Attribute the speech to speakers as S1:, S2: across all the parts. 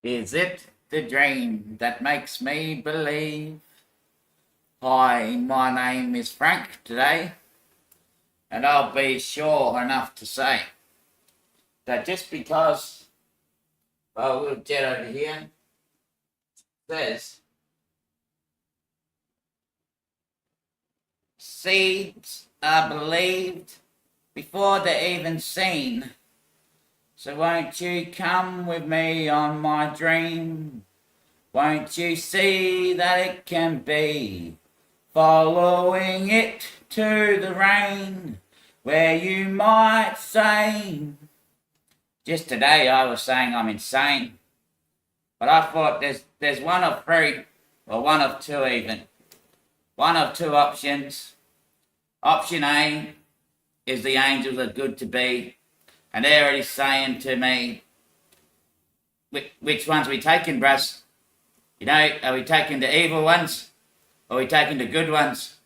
S1: Is it the dream that makes me believe? Hi, my name is Frank today, and I'll be sure enough to say that just because our little jet over here says seeds are believed before they're even seen. So won't you come with me on my dream? Won't you see that it can be? Following it to the rain, where you might say. Just today I was saying I'm insane. But I thought there's one of three, or one of two even. One of two options. Option A is the angels are good to be, and they're already saying to me, which ones are we taking, Bruss? You know, are we taking the evil ones? Or are we taking the good ones?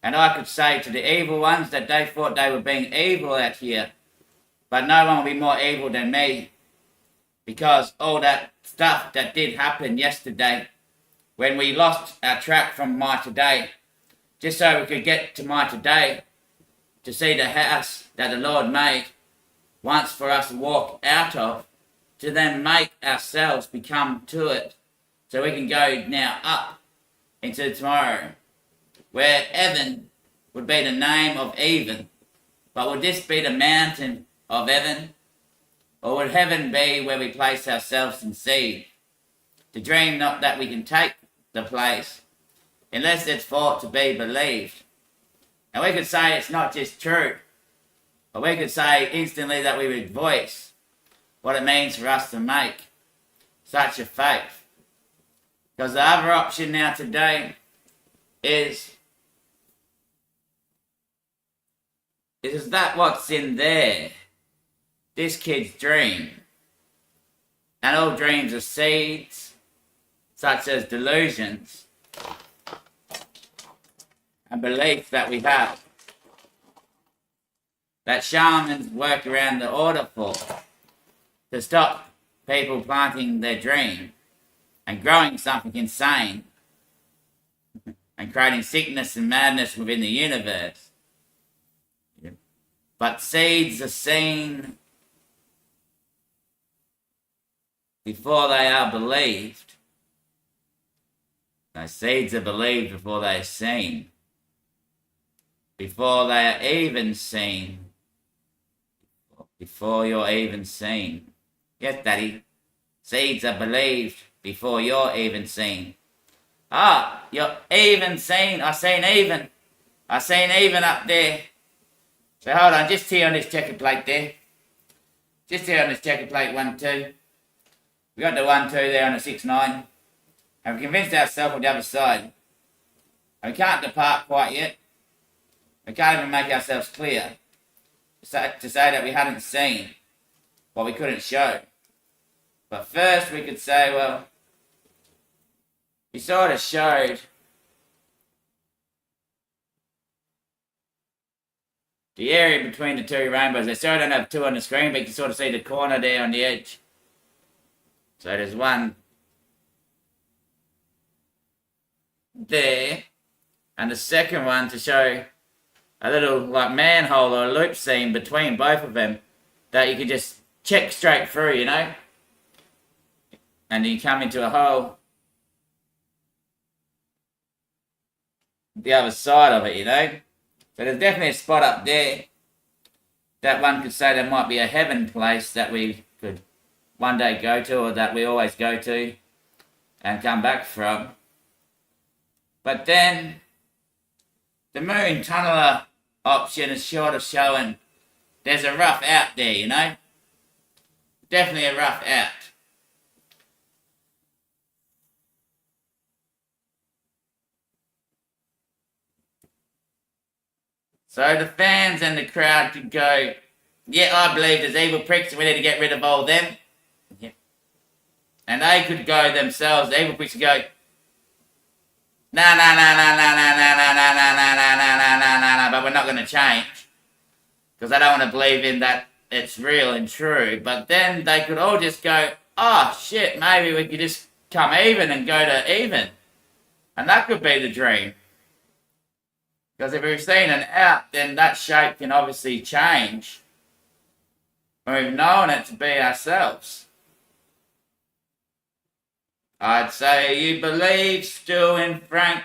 S1: And I could say to the evil ones that they thought they were being evil out here. But no one will be more evil than me. Because all that stuff that did happen yesterday, when we lost our track from my today, just so we could get to my today, to see the house that the Lord made, once for us to walk out of, to then make ourselves become to it, so we can go now up into tomorrow, where Evan would be the name of even. But would this be the mountain of Evan? Or would heaven be where we place ourselves in seed? To dream not that we can take the place, unless it's thought to be believed. And we could say it's not just true, but we could say instantly that we would voice what it means for us to make such a faith. Because the other option now today is that what's in there? This kid's dream. And all dreams are seeds, such as delusions and beliefs that we have, that shamans work around the order for, to stop people planting their dream and growing something insane and creating sickness and madness within the universe. But seeds are seen before they are believed. No, seeds are believed before they are seen. Before they are even seen. Before you're even seen. Yes, Daddy. Seeds are believed before you're even seen. Ah, you're even seen. I seen even. I seen even up there. So hold on, just here on this checker plate there. Just here on this checker plate 1-2. We got the 1-2 there on the 6-9. And we convinced ourselves on the other side. And we can't depart quite yet. We can't even make ourselves clear to say that we hadn't seen what we couldn't show. But first we could say, well, we sort of showed the area between the two rainbows. They sort of don't have two on the screen, but you can sort of see the corner there on the edge. So there's one there, and the second one to show a little like manhole or a loop seam between both of them that you can just check straight through, you know, and you come into a hole the other side of it, you know. So there's definitely a spot up there that one could say there might be a heaven place that we could one day go to, or that we always go to and come back from. But then the moon tunneler option is short of showing there's a rough out there, you know. Definitely a rough out. So the fans and the crowd could go, yeah, I believe there's evil pricks and we need to get rid of all them. Yeah. And they could go themselves, the evil pricks could go, no, but we're not going to change. Because I don't want to believe in that it's real and true. But then they could all just go, oh shit, maybe we could just come even and go to even. And that could be the dream. Because if we've seen an out, then that shape can obviously change. And we've known it to be ourselves. I'd say you believe still in Frank,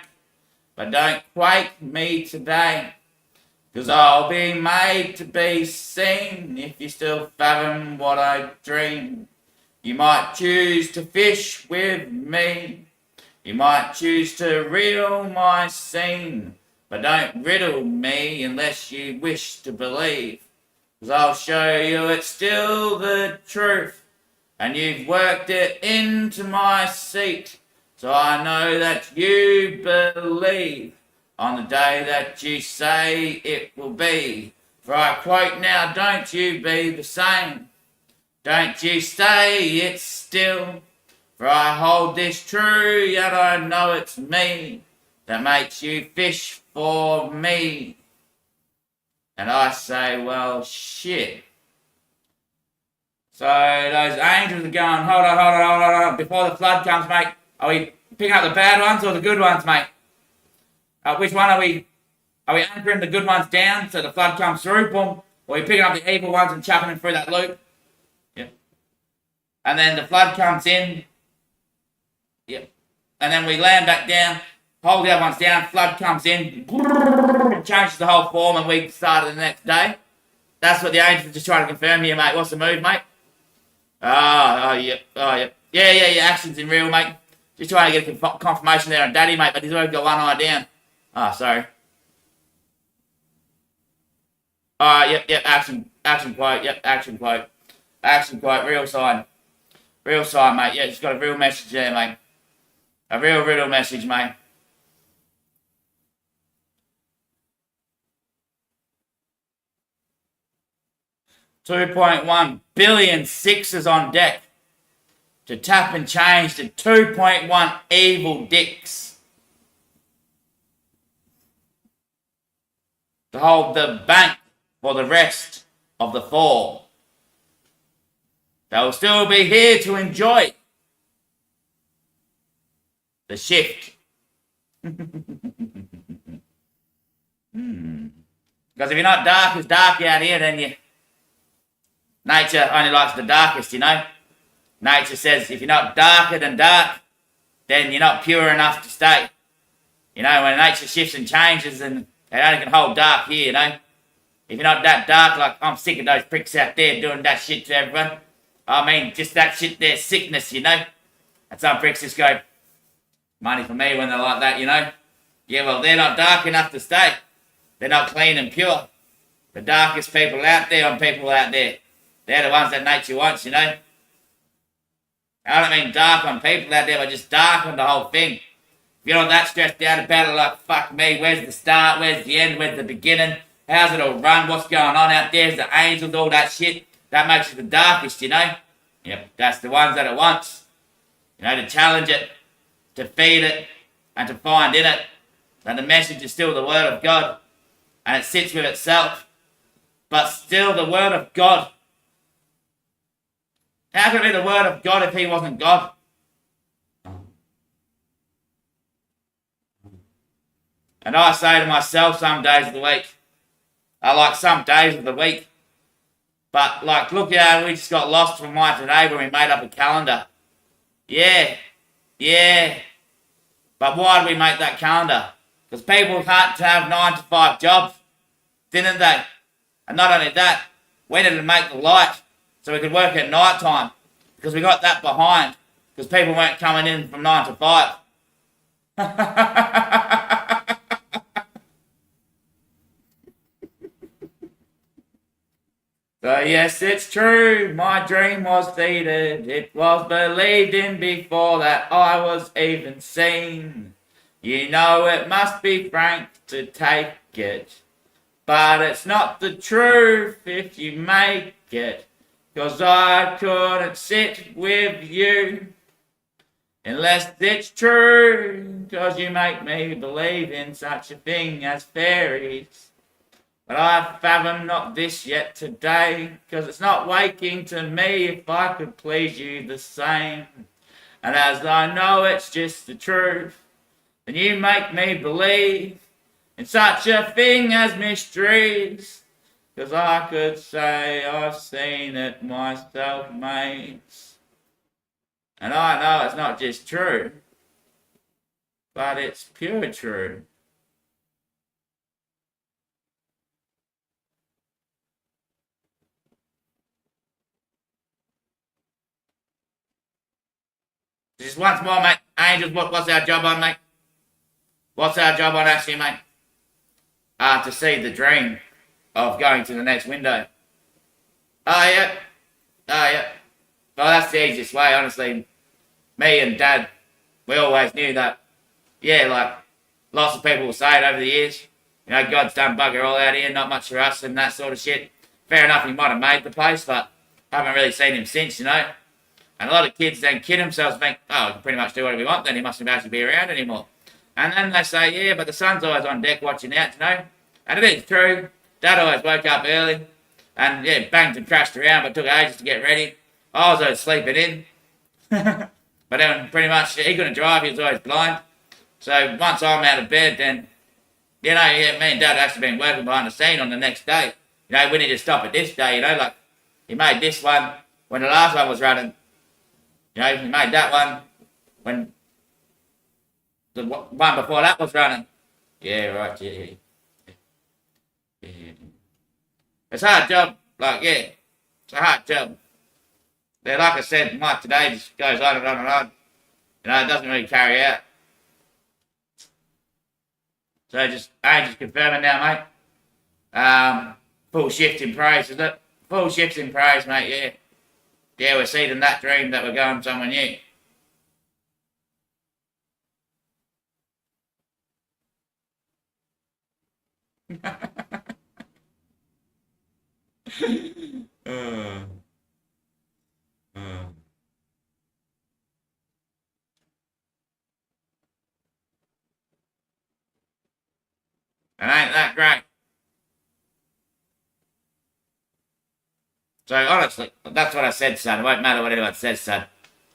S1: but don't quake me today. 'Cause I'll be made to be seen if you still fathom what I dream. You might choose to fish with me. You might choose to riddle my scene. But don't riddle me unless you wish to believe. 'Cause I'll show you it's still the truth. And you've worked it into my seat. So I know that you believe on the day that you say it will be. For I quote now, don't you be the same. Don't you stay it still. For I hold this true, yet I know it's me that makes you fish for me. And I say, well, shit. So those angels are going, hold on. Before the flood comes, mate, are we picking up the bad ones or the good ones, mate? Which one are we? Are we anchoring the good ones down so the flood comes through, boom? Or are we picking up the evil ones and chucking them through that loop? Yep. And then the flood comes in. Yep. And then we land back down, hold the other ones down, flood comes in, changes the whole form, and we started the next day. That's what the angels are just trying to confirm here, mate. What's the move, mate? Yeah, action's in real, mate. Just trying to get a confirmation there on Daddy, mate, but he's already got one eye down. Sorry. Action quote, action quote, real sign, mate. Yeah, it's got a real message there, mate. A real riddle message, mate. $2.1 billion sixes on deck to tap and change to 2.1 evil dicks. To hold the bank for the rest of the fall. They'll still be here to enjoy the shift. Because if you're not dark as dark out here, then nature only likes the darkest, you know. Nature says if you're not darker than dark, then you're not pure enough to stay. You know, when nature shifts and changes, and it only can hold dark here, you know. If you're not that dark, like I'm sick of those pricks out there doing that shit to everyone. I mean, just that shit there, sickness, you know. And some pricks just go, money for me when they're like that, you know. Yeah, well, they're not dark enough to stay. They're not clean and pure. The darkest people out there are people out there. They're the ones that nature wants, you know. I don't mean dark on people out there, but just dark on the whole thing. If you're not that stressed out about it, like, fuck me, where's the start, where's the end, where's the beginning, how's it all run, what's going on out there, is the angels, all that shit, that makes it the darkest, you know. Yep, that's the ones that it wants. You know, to challenge it, to feed it, and to find in it that the message is still the word of God, and it sits with itself, but still the word of God. How could it be the word of God if he wasn't God? And I say to myself some days of the week, I like some days of the week, but like, look how we just got lost from mine today when we made up a calendar. Yeah. But why did we make that calendar? Because people had to have 9 to 5 jobs, didn't they? And not only that, we needed to make the light so we could work at night time, because we got that behind, because people weren't coming in from 9 to 5. So yes, it's true, my dream was seeded, it was believed in before that I was even seen. You know it must be frank to take it, but it's not the truth if you make it, 'cause I couldn't sit with you unless it's true, 'cause you make me believe in such a thing as fairies. But I fathom not this yet today, 'cause it's not waking to me if I could please you the same. And as I know it's just the truth, then you make me believe in such a thing as mysteries. 'Cause I could say I've seen it myself, mates. And I know it's not just true, but it's pure true. Just once more, mate. Angels, what's our job on, mate? What's our job on, actually, mate? To see the dream of going to the next window. Oh, yeah. Oh, yeah. Well, that's the easiest way, honestly. Me and Dad, we always knew that. Yeah, like, lots of people will say it over the years. You know, God's done bugger all out here, not much for us and that sort of shit. Fair enough, he might have made the place, but haven't really seen him since, you know. And a lot of kids then kid themselves and think, oh, we can pretty much do whatever we want, then he mustn't actually be around anymore. And then they say, yeah, but the sun's always on deck watching out, you know. And it is true. Dad always woke up early and, yeah, banged and crashed around, but took ages to get ready. I was always sleeping in. But then pretty much he couldn't drive, he was always blind. So once I'm out of bed, then, you know, yeah, me and Dad actually been working behind the scene on the next day. You know, we need to stop at this day, you know, like he made this one when the last one was running. You know, he made that one when the one before that was running. Yeah, right, yeah. Yeah. It's a hard job, like, yeah, it's a hard job. Yeah, like I said, my today just goes on and on and on. You know, it doesn't really carry out. So I just confirming now, mate. Full shift in praise, is it? Full shift in praise, mate, yeah. Yeah, we're seeing that dream that we're going somewhere new. uh, uh. And ain't that great? So honestly, that's what I said, son. It won't matter what anyone says, son.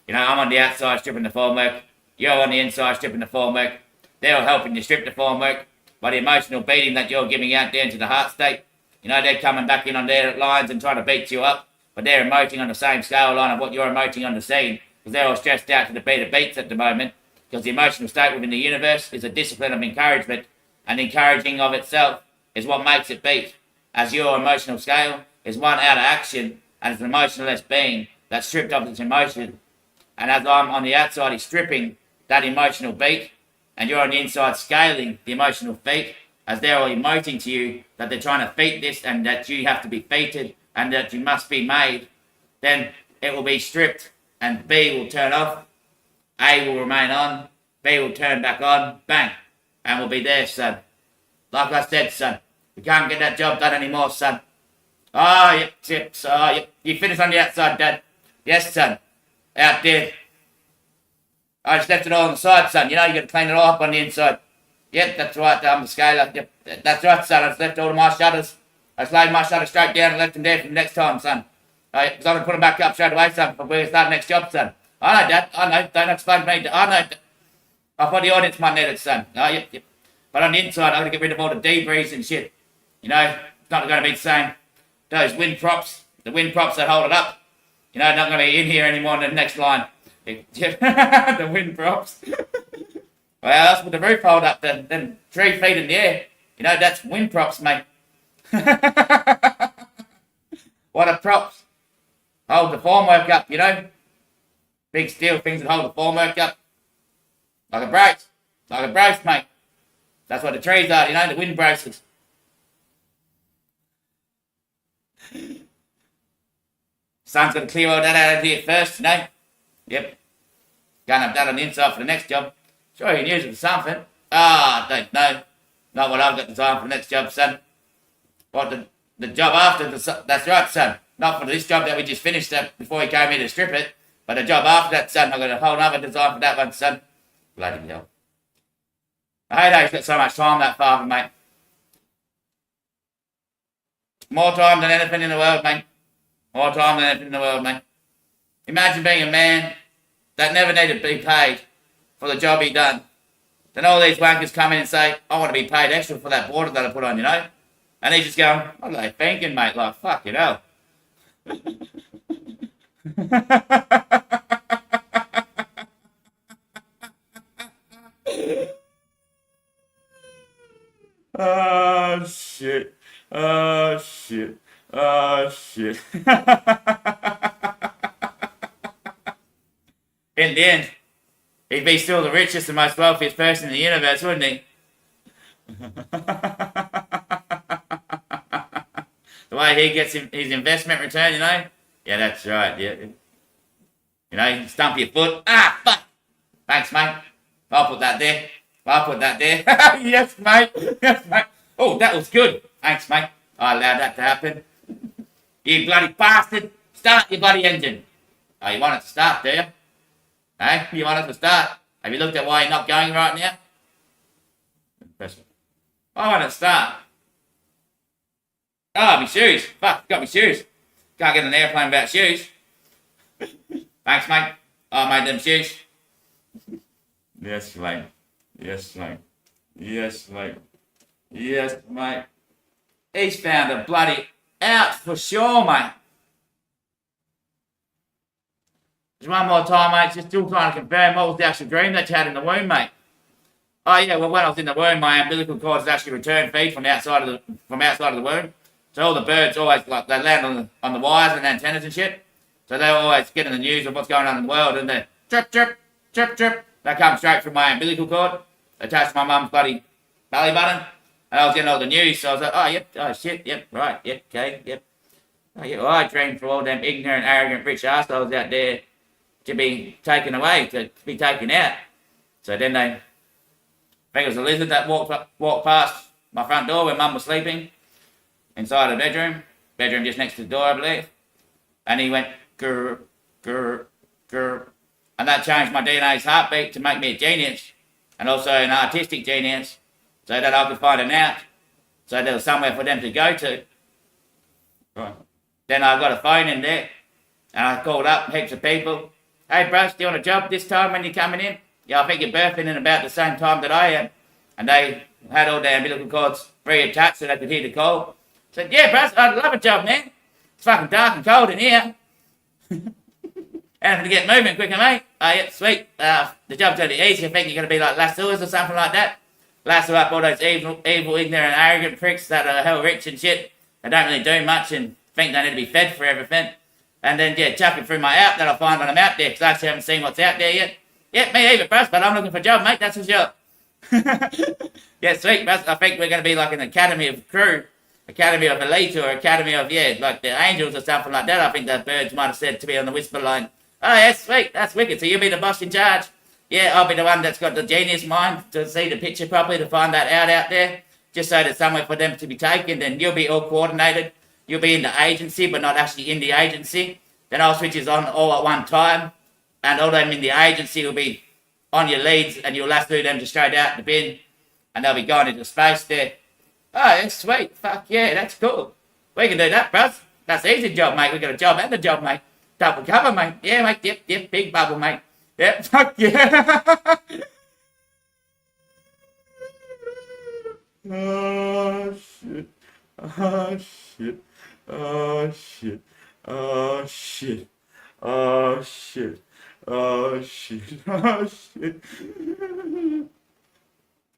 S1: You know, I'm on the outside stripping the formwork. You're on the inside stripping the formwork. They're all helping you strip the formwork by the emotional beating that you're giving out down to the heart state. You know, they're coming back in on their lines and trying to beat you up, but they're emoting on the same scale line of what you're emoting on the scene, because they're all stressed out to the beat of beats at the moment, because the emotional state within the universe is a discipline of encouragement, and encouraging of itself is what makes it beat, as your emotional scale is one out of action and is an emotionless being that's stripped of its emotion. And as I'm on the outside, he's stripping that emotional beat, and you're on the inside scaling the emotional feat, as they're all emoting to you that they're trying to feat this and that you have to be feated and that you must be made, then it will be stripped and B will turn off, A will remain on, B will turn back on, bang, and we'll be there, son. Like I said, son, we can't get that job done anymore, son. Oh, yep, tips. Oh, yep. You finished on the outside, Dad. Yes, son. Out there. I just left it all on the side, son. You know, you got to clean it all up on the inside. Yep, that's right. I'm the scaler. Yep, that's right, son. I just left all of my shutters. I just laid my shutters straight down and left them there for the next time, son. Because I'm going to put them back up straight away, son, before we start the next job, son. I know, Dad. I know. Don't explain to me. I know. I thought the audience might need it, son. Oh, yep, yep. But on the inside, I'm going to get rid of all the debris and shit. You know, it's not going to be the same. Those wind props, the wind props that hold it up, you know, not going to be in here anymore in the next line. The wind props. Well, that's with the roof hold up, then 3 feet in the air. You know, that's wind props, mate. What are props? Hold the formwork up, you know. Big steel things that hold the formwork up. Like a brace. Like a brace, mate. That's what the trees are, you know, the wind braces. Son's going to clear all that out of here first, you know. Yep. Going up that on the inside for the next job. Sure, you can use it for something. I don't know. Not what I've got the time for the next job, son. What, the job after, that's right, son. Not for this job that we just finished before he came here to strip it. But the job after that, son, I've got a whole other design for that one, son. Bloody hell. I hate how he's got so much time, that father, mate. More time than anything in the world, mate. More time than anything in the world, mate. Imagine being a man that never needed to be paid for the job he done. Then all these wankers come in and say, I want to be paid extra for that border that I put on, you know? And he's just going, what are they thinking, mate? Like, fuck, you know. Oh, shit. Oh, shit. Oh, shit. In the end, he'd be still the richest and most wealthiest person in the universe, wouldn't he? The way he gets his investment return, you know? Yeah, that's right, yeah. You know, you stump your foot. Ah, fuck! Thanks, mate. I'll put that there. I'll put that there. Yes, mate. Yes, mate. Oh, that was good. Thanks, mate. I allowed that to happen. You bloody bastard. Start your bloody engine. Oh, you want it to start, do you? Hey, you want it to start? Have you looked at why you're not going right now? I want it to start. Oh, my shoes. Fuck, got my shoes. Can't get an airplane without shoes. Thanks, mate. I made them shoes. Yes, mate. Yes, mate. Yes, mate. Yes, mate. He's found a bloody out for sure, mate. Just one more time, mate. Just still trying to confirm what was the actual dream that you had in the womb, mate. Oh yeah, well when I was in the womb, my umbilical cord is actually return feed from outside of the womb. So all the birds always like they land on the wires and antennas and shit. So they always get in the news of what's going on in the world, and they chirp chirp chirp chirp. They come straight from my umbilical cord, attached to my mum's bloody belly button, and I was getting all the news. So I was like, oh yep, oh shit, yep, right, yep, okay, yep. Oh yeah, well, I dreamed for all them ignorant, arrogant, rich assholes out there to be taken away, to be taken out. So then I think it was a lizard that walked past my front door when Mum was sleeping, inside the bedroom just next to the door, I believe. And he went grr, grr, grr, and that changed my DNA's heartbeat to make me a genius, and also an artistic genius, so that I could find an out, so there was somewhere for them to go to. Right. Then I got a phone in there, and I called up heaps of people. Hey, bros, do you want a job this time when you're coming in? Yeah, I think you're birthing in about the same time that I am. And they had all their umbilical cords pre-attached so they could hear the call. I said, yeah, bros, I'd love a job, man. It's fucking dark and cold in here. And to get moving quicker, mate. Oh, yeah, sweet. The job's going to be easy. I think you're going to be like lassoers or something like that. Lasso up all those evil, ignorant, arrogant pricks that are hell rich and shit. They don't really do much and think they need to be fed for everything. And then, yeah, chuck it through my app that I'll find when I'm out there, because I actually haven't seen what's out there yet. Yeah, me either, bros, but I'm looking for a job, mate. That's for sure. Yeah, sweet, bros. I think we're going to be like an academy of crew, academy of elite, or academy of, yeah, like the angels or something like that. I think the birds might have said to me on the whisper line. Oh, yeah, sweet. That's wicked. So you'll be the boss in charge. Yeah, I'll be the one that's got the genius mind to see the picture properly, to find that out there, just so there's somewhere for them to be taken. Then you'll be all coordinated. You'll be in the agency, but not actually in the agency. Then I'll switch it on all at one time, and all them in the agency will be on your leads, and you'll lasso them to straight out the bin, and they'll be going into space there. Oh, that's sweet. Fuck yeah, that's cool. We can do that, bros. That's an easy job, mate. We got a job and a job, mate. Double cover, mate. Yeah, mate. Yep. Big bubble, mate. Yep. Fuck yeah. Oh shit. Oh shit. Oh shit. Oh shit. Oh shit. Oh shit. Oh shit.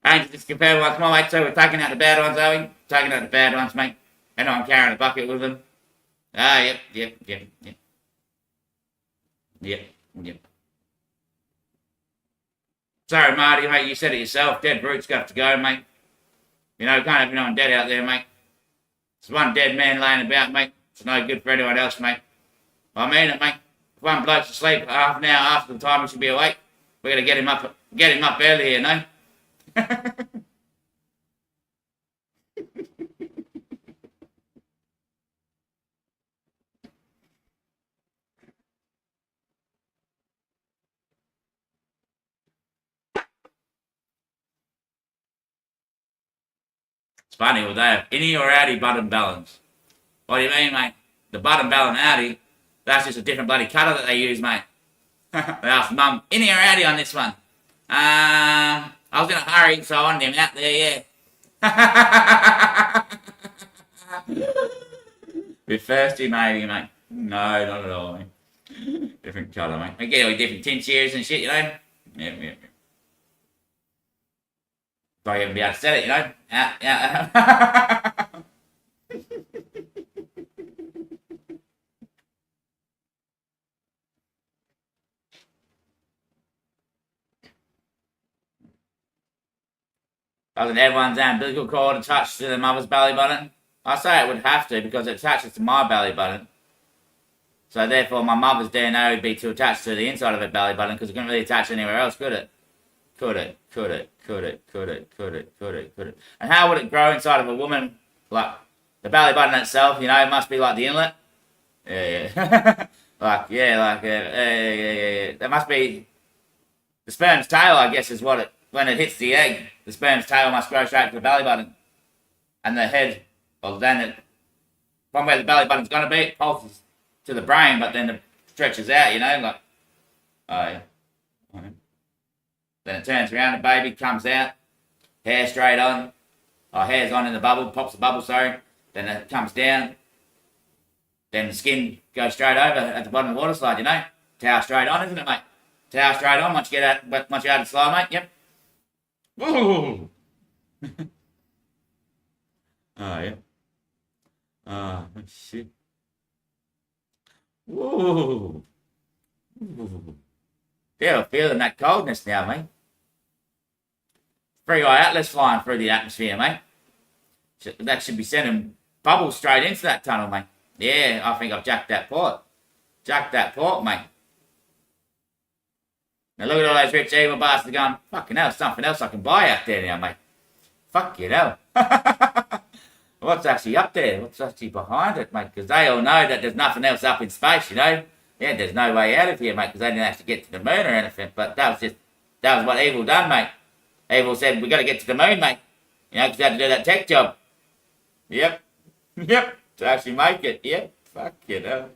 S1: And just compare once more, mate. So we're taking out the bad ones, are we? Taking out the bad ones, mate. And I'm carrying a bucket with them. Ah, yep. Yep. Sorry, Marty, mate. You said it yourself. Dead brutes got to go, mate. You know, can't have anyone dead out there, mate. There's one dead man laying about, mate. It's no good for anyone else, mate. I mean it, mate. If one bloke's asleep half an hour after the time he should be awake, we're gonna get him up early here, no? It's funny, will they have any or outy button balance? What do you mean, mate? The bottom bell Audi, that's just a different bloody colour that they use, mate. They asked Mum, in or outie on this one? I was in a hurry, so I wanted him out there, yeah. Bit thirsty, maybe, mate. No, not at all, mate. Different colour, mate. We get all different tin series and shit, you know? Yeah. Probably even be able to set it, you know? Yeah. Doesn't everyone's umbilical cord attached to the mother's belly button? I say it would have to because it attaches to my belly button. So therefore my mother's DNA would be to attach to the inside of her belly button because it couldn't really attach anywhere else, could it? Could it? And how would it grow inside of a woman? Like, the belly button itself, you know, it must be like the inlet. Yeah. That must be... The sperm's tail, I guess, is what it... When it hits the egg, the sperm's tail must grow straight to the belly button. And the head, well then it... From where the belly button's gonna be, it pulses to the brain, but then it stretches out, you know, like... Oh, yeah. Then it turns around, the baby comes out, hair straight on, or hair's on in the bubble, pops the bubble, sorry. Then it comes down. Then the skin goes straight over at the bottom of the water slide, you know? Towel straight on, isn't it, mate? Towel straight on once you're out of the slide, mate, yep. Woo! Oh, yeah. Oh, shit. Whoa. Yeah, feeling that coldness now, mate. Three-eye atlas flying through the atmosphere, mate. That should be sending bubbles straight into that tunnel, mate. Yeah, I think I've jacked that port. Jacked that port, mate. Now look at all those rich evil bastards going, fucking hell, something else I can buy out there now, mate. Fuck you know. What's actually up there? What's actually behind it, mate? Because they all know that there's nothing else up in space, you know? Yeah, there's no way out of here, mate, because they didn't actually get to the moon or anything. But that was what Evil done, mate. Evil said, we got to get to the moon, mate. You know, because they had to do that tech job. Yep. To actually make it. Yep. Fuck you know.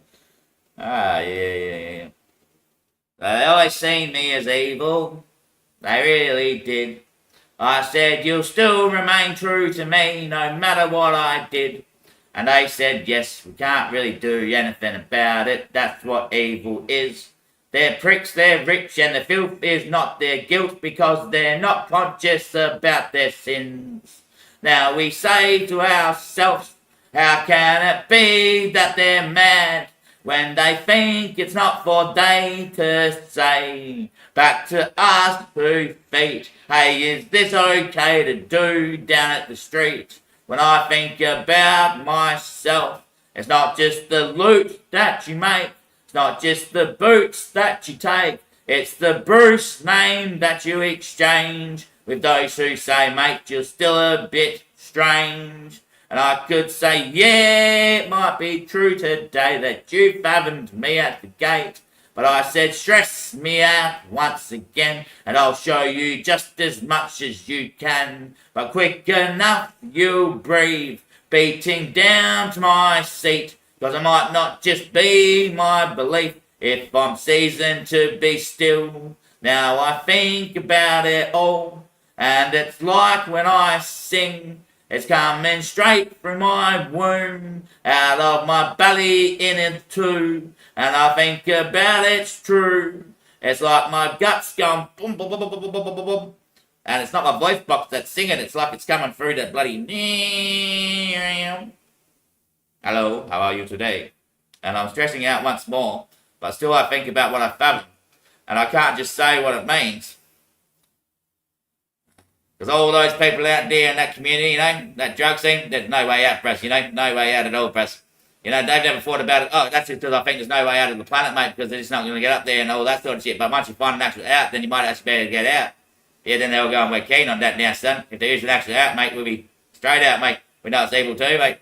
S1: Ah, yeah. They always seen me as evil. They really did. I said, you'll still remain true to me, no matter what I did. And they said, yes, we can't really do anything about it. That's what evil is. They're pricks, they're rich, and the filth is not their guilt because they're not conscious about their sins. Now we say to ourselves, how can it be that they're mad when they think it's not for they to say? Back to us who feet, hey, is this okay to do down at the street? When I think about myself, it's not just the loot that you make, it's not just the boots that you take, it's the Bruce name that you exchange with those who say, mate, you're still a bit strange. And I could say, yeah, it might be true today that you fathomed me at the gate. But I said, stress me out once again, and I'll show you just as much as you can. But quick enough, you'll breathe, beating down to my seat, because it might not just be my belief if I'm seasoned to be still. Now I think about it all, and it's like when I sing, it's coming straight from my womb, out of my belly in it too. And I think about it's true. It's like my guts going boom, boom, boom, boom, boom, boom, boom, boom, boom. And it's not my voice box that's singing. It's like it's coming through that bloody... Hello, how are you today? And I'm stressing out once more, but still I think about what I found. And I can't just say what it means. Because all those people out there in that community, you know, that drug scene, there's no way out for us, you know, no way out at all for us. You know, they've never thought about it. Oh, that's just because I think there's no way out of the planet, mate, because they're just not going to get up there and all that sort of shit. But once you find an actual out, then you might actually be able to get out. Yeah, then they'll go and we're keen on that now, son. If there is an actual out, mate, we'll be straight out, mate. We know it's evil too, mate.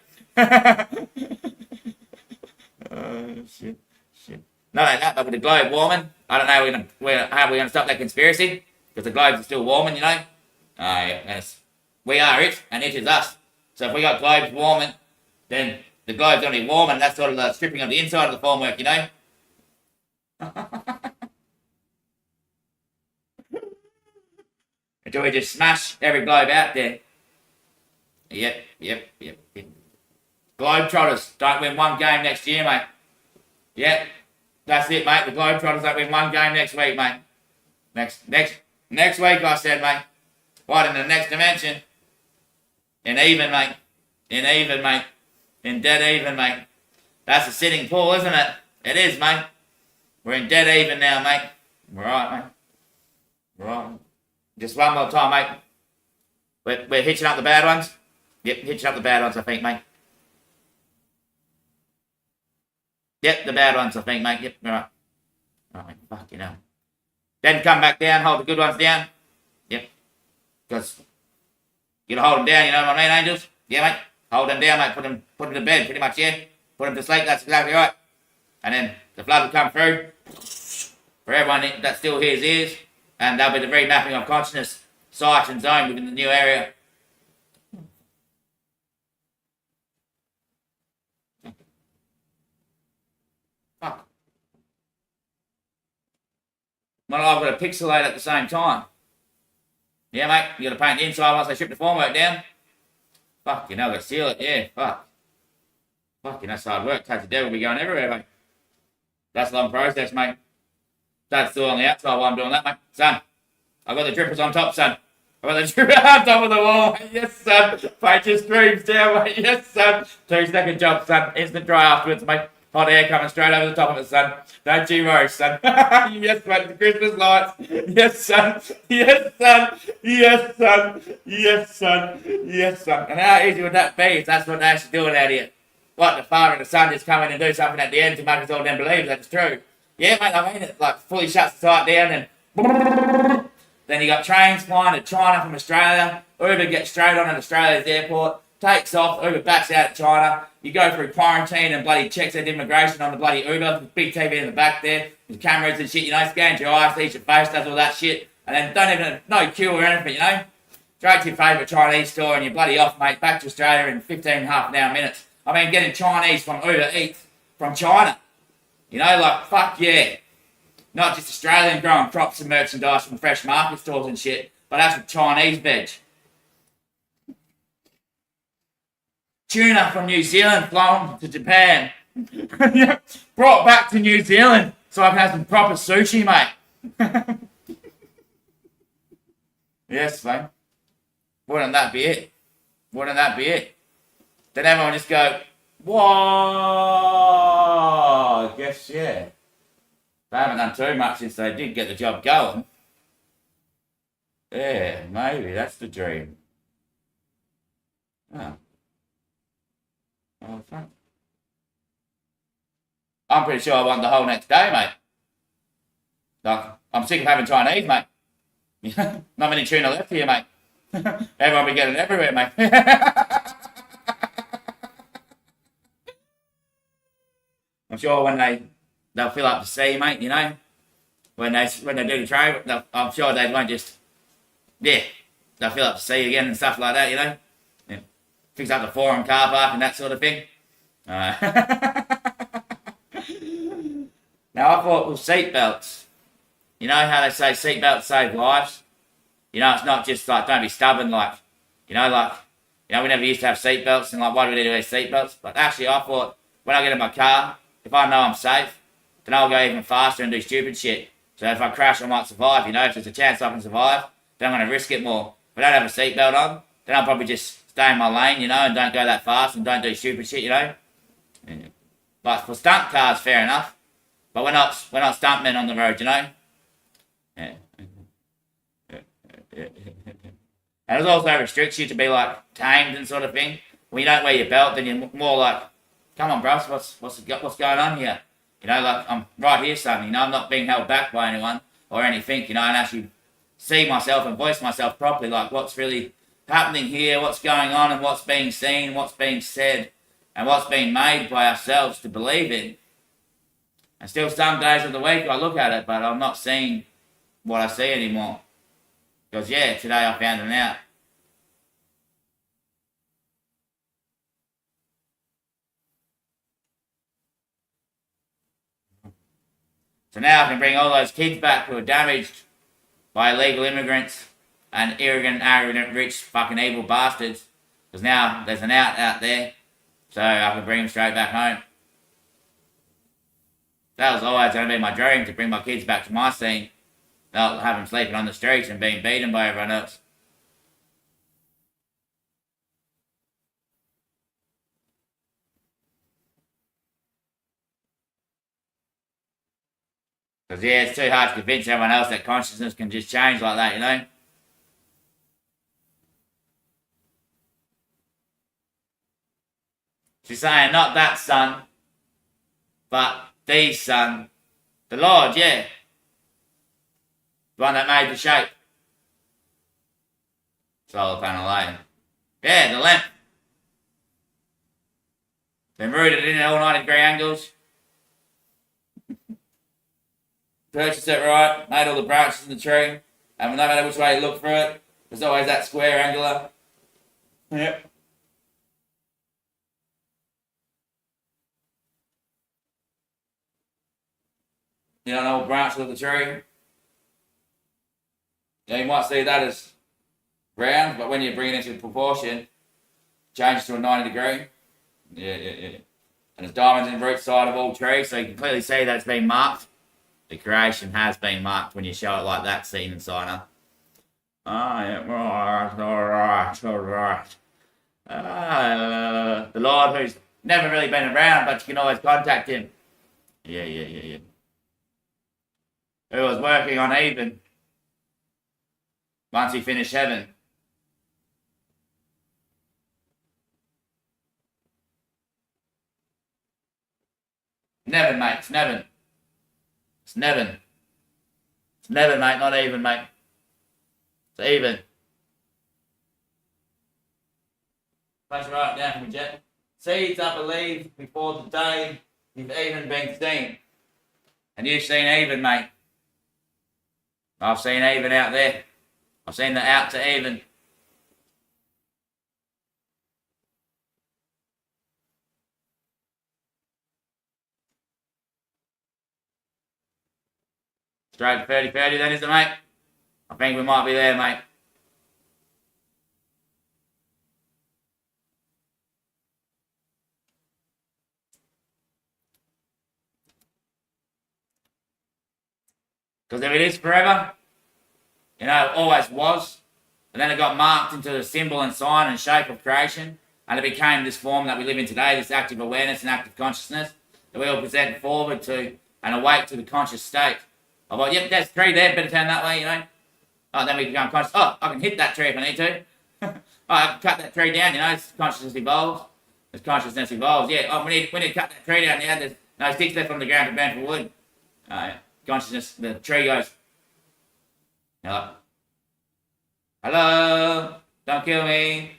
S1: Oh, shit. Not only that, but with the globe warming, I don't know how we're going to stop that conspiracy, because the globes are still warming, you know. Yes. We are it, and it is us. So if we got globes warming, then the globe's going to be warm, and that's sort of the stripping of the inside of the formwork, you know. Until we just smash every globe out there. Yep. Globetrotters don't win one game next year, mate. Yep, that's it, mate. The Globetrotters don't win one game next week, mate. Next week, I said, mate. Right in the next dimension. In even, mate. In dead even, mate. That's a sitting pool, isn't it? It is, mate. We're in dead even now, mate. Right, mate. Right. Just one more time, mate. We're hitching up the bad ones. Yep, hitching up the bad ones, I think, mate. Yep, the bad ones, I think, mate. Yep, right. Right, fuck, you know. Then come back down, hold the good ones down. Yep. Because you gotta hold them down, you know what I mean, angels? Yeah, mate. Hold them down, mate. Put them to bed, pretty much, yeah. Put them to sleep, that's exactly right. And then the flood will come through for everyone that still hears ears, and there'll be the remapping of consciousness, sight and zone within the new area. Fuck. Well, I've got to pixelate at the same time. Yeah, mate, you got to paint the inside once they strip the formwork down. Fuck, you know, got to seal it, yeah, fuck. Fuck, you know, that's hard work. Touch the devil be going everywhere, mate. That's a long process, mate. That's still on the outside while I'm doing that, mate. Son, I've got the drippers on top, son. I've got the dripper on top of the wall. Yes, son. Paint your streams down, mate. Yes, son. 2-second job, son. Instant dry afterwards, mate. Hot air coming straight over the top of it, son. Don't you worry, son. Yes, mate. The Christmas lights. Yes, son. Yes, son. Yes, son. Yes, son. Yes, son. And how easy would that be if that's what they're actually doing out here? What, the father and the son just come in and do something at the end to make us all then believe that it's true. Yeah, mate, I mean, it like fully shuts the site down and then you got trains flying to China from Australia. Uber gets straight on at Australia's airport, takes off, Uber backs out of China. You go through quarantine and bloody checks out immigration on the bloody Uber, with big TV in the back there, with cameras and shit, you know, scans your eyes, sees your face, does all that shit, and then don't even, no queue or anything, you know. Straight to your favourite Chinese store and you're bloody off, mate, back to Australia in 15 half an hour minutes. I mean, getting Chinese from Uber Eats from China. You know, like, fuck yeah. Not just Australian growing crops and merchandise from fresh market stores and shit, but actual Chinese veg. Tuna from New Zealand flown to Japan. Brought back to New Zealand so I can have some proper sushi, mate. Yes, mate. Wouldn't that be it? Wouldn't that be it? Then everyone just go, whoa, I guess, yeah. They haven't done too much since they did get the job going. Yeah, maybe, that's the dream. Oh. Oh, fuck. I'm pretty sure I want the whole next day, mate. Like, I'm sick of having Chinese, mate. Not many tuna left here, mate. Everyone be getting everywhere, mate. I'm sure when they'll fill up the sea, mate, you know, when they do the trade, I'm sure they won't just, yeah, they'll fill up the sea again and stuff like that, you know, yeah. Fix up the forum car park and that sort of thing. Now I thought with seatbelts, you know how they say seatbelts save lives? You know, it's not just like, don't be stubborn, like, you know, we never used to have seatbelts and like, why do we need to wear seatbelts? But actually I thought, when I get in my car, if I know I'm safe, then I'll go even faster and do stupid shit. So if I crash, I might survive, you know, if there's a chance I can survive, then I'm going to risk it more. If I don't have a seatbelt on, then I'll probably just stay in my lane, you know, and don't go that fast and don't do stupid shit, you know. But for stunt cars, fair enough. But we're not stuntmen on the road, you know. Yeah. And it also restricts you to be like tamed and sort of thing. When you don't wear your belt, then you're more like, come on, bros, what's going on here? You know, like, I'm right here, son. You know, I'm not being held back by anyone or anything, you know, and actually see myself and voice myself properly, like what's really happening here, what's going on, and what's being seen, what's being said, and what's being made by ourselves to believe in. And still some days of the week I look at it, but I'm not seeing what I see anymore. Because, yeah, today I found it out. So now I can bring all those kids back who are damaged by illegal immigrants and arrogant, rich, fucking evil bastards. Because now there's an out there, so I can bring them straight back home. That was always going to be my dream, to bring my kids back to my scene. Not have them sleeping on the streets and being beaten by everyone else. Because, yeah, it's too hard to convince everyone else that consciousness can just change like that, you know? She's saying, not that son, but the son. The Lord, yeah. The one that made the shape. Solar panel A. Yeah, the lamp. Been rooted in all 90-degree angles. Purchased it right, made all the branches in the tree, and no matter which way you look through it, there's always that square angular. Yep. You don't know branches of the tree. Yeah, you might see that as round, but when you bring it into proportion, it changes to a 90-degree. Yeah. And there's diamonds in the root side of all trees, so you can clearly see that it's been marked. The creation has been marked when you show it like that, scene and signer. Alright. The Lord, who's never really been around, but you can always contact him. Yeah. Who was working on Eden once he finished heaven. Never, mate. It's never. It's never. It's never, mate. Not even, mate. It's even. Place right down for me, Jet. Seeds, I believe, before the day you've even been seen. And you've seen even, mate. I've seen even out there. I've seen the out to even. Straight to 30-30 then, is it, mate? I think we might be there, mate. Because if it is forever, it always was, and then it got marked into the symbol and sign and shape of creation, and it became this form that we live in today, this active awareness and active consciousness that we all present forward to and awake to the conscious state. I'm like, yep, there's a tree there, better turn that way, you know. Oh, then we become conscious. Oh, I can hit that tree if I need to. Oh, I can cut that tree down, you know, as consciousness evolves. As consciousness evolves, yeah. Oh, we need to cut that tree down now. There's no sticks left on the ground to burn for wood. Consciousness, the tree goes, hello, don't kill me.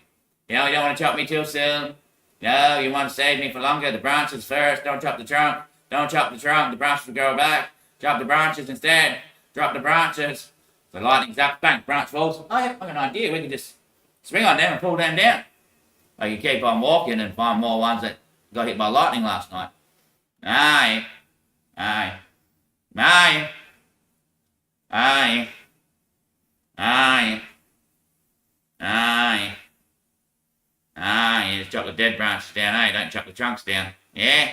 S1: You don't want to chop me too soon. No, you want to save me for longer. The branches first. Don't chop the trunk. Don't chop the trunk. The branches will grow back. Chop the branches instead. Drop the branches. The lightning zap, bang, branch falls. Oh, yeah, I've got an idea. We can just swing on them and pull them down. Or you keep on walking and find more ones that got hit by lightning last night. Aye. You just chop the dead branches down, don't chop the trunks down. Yeah.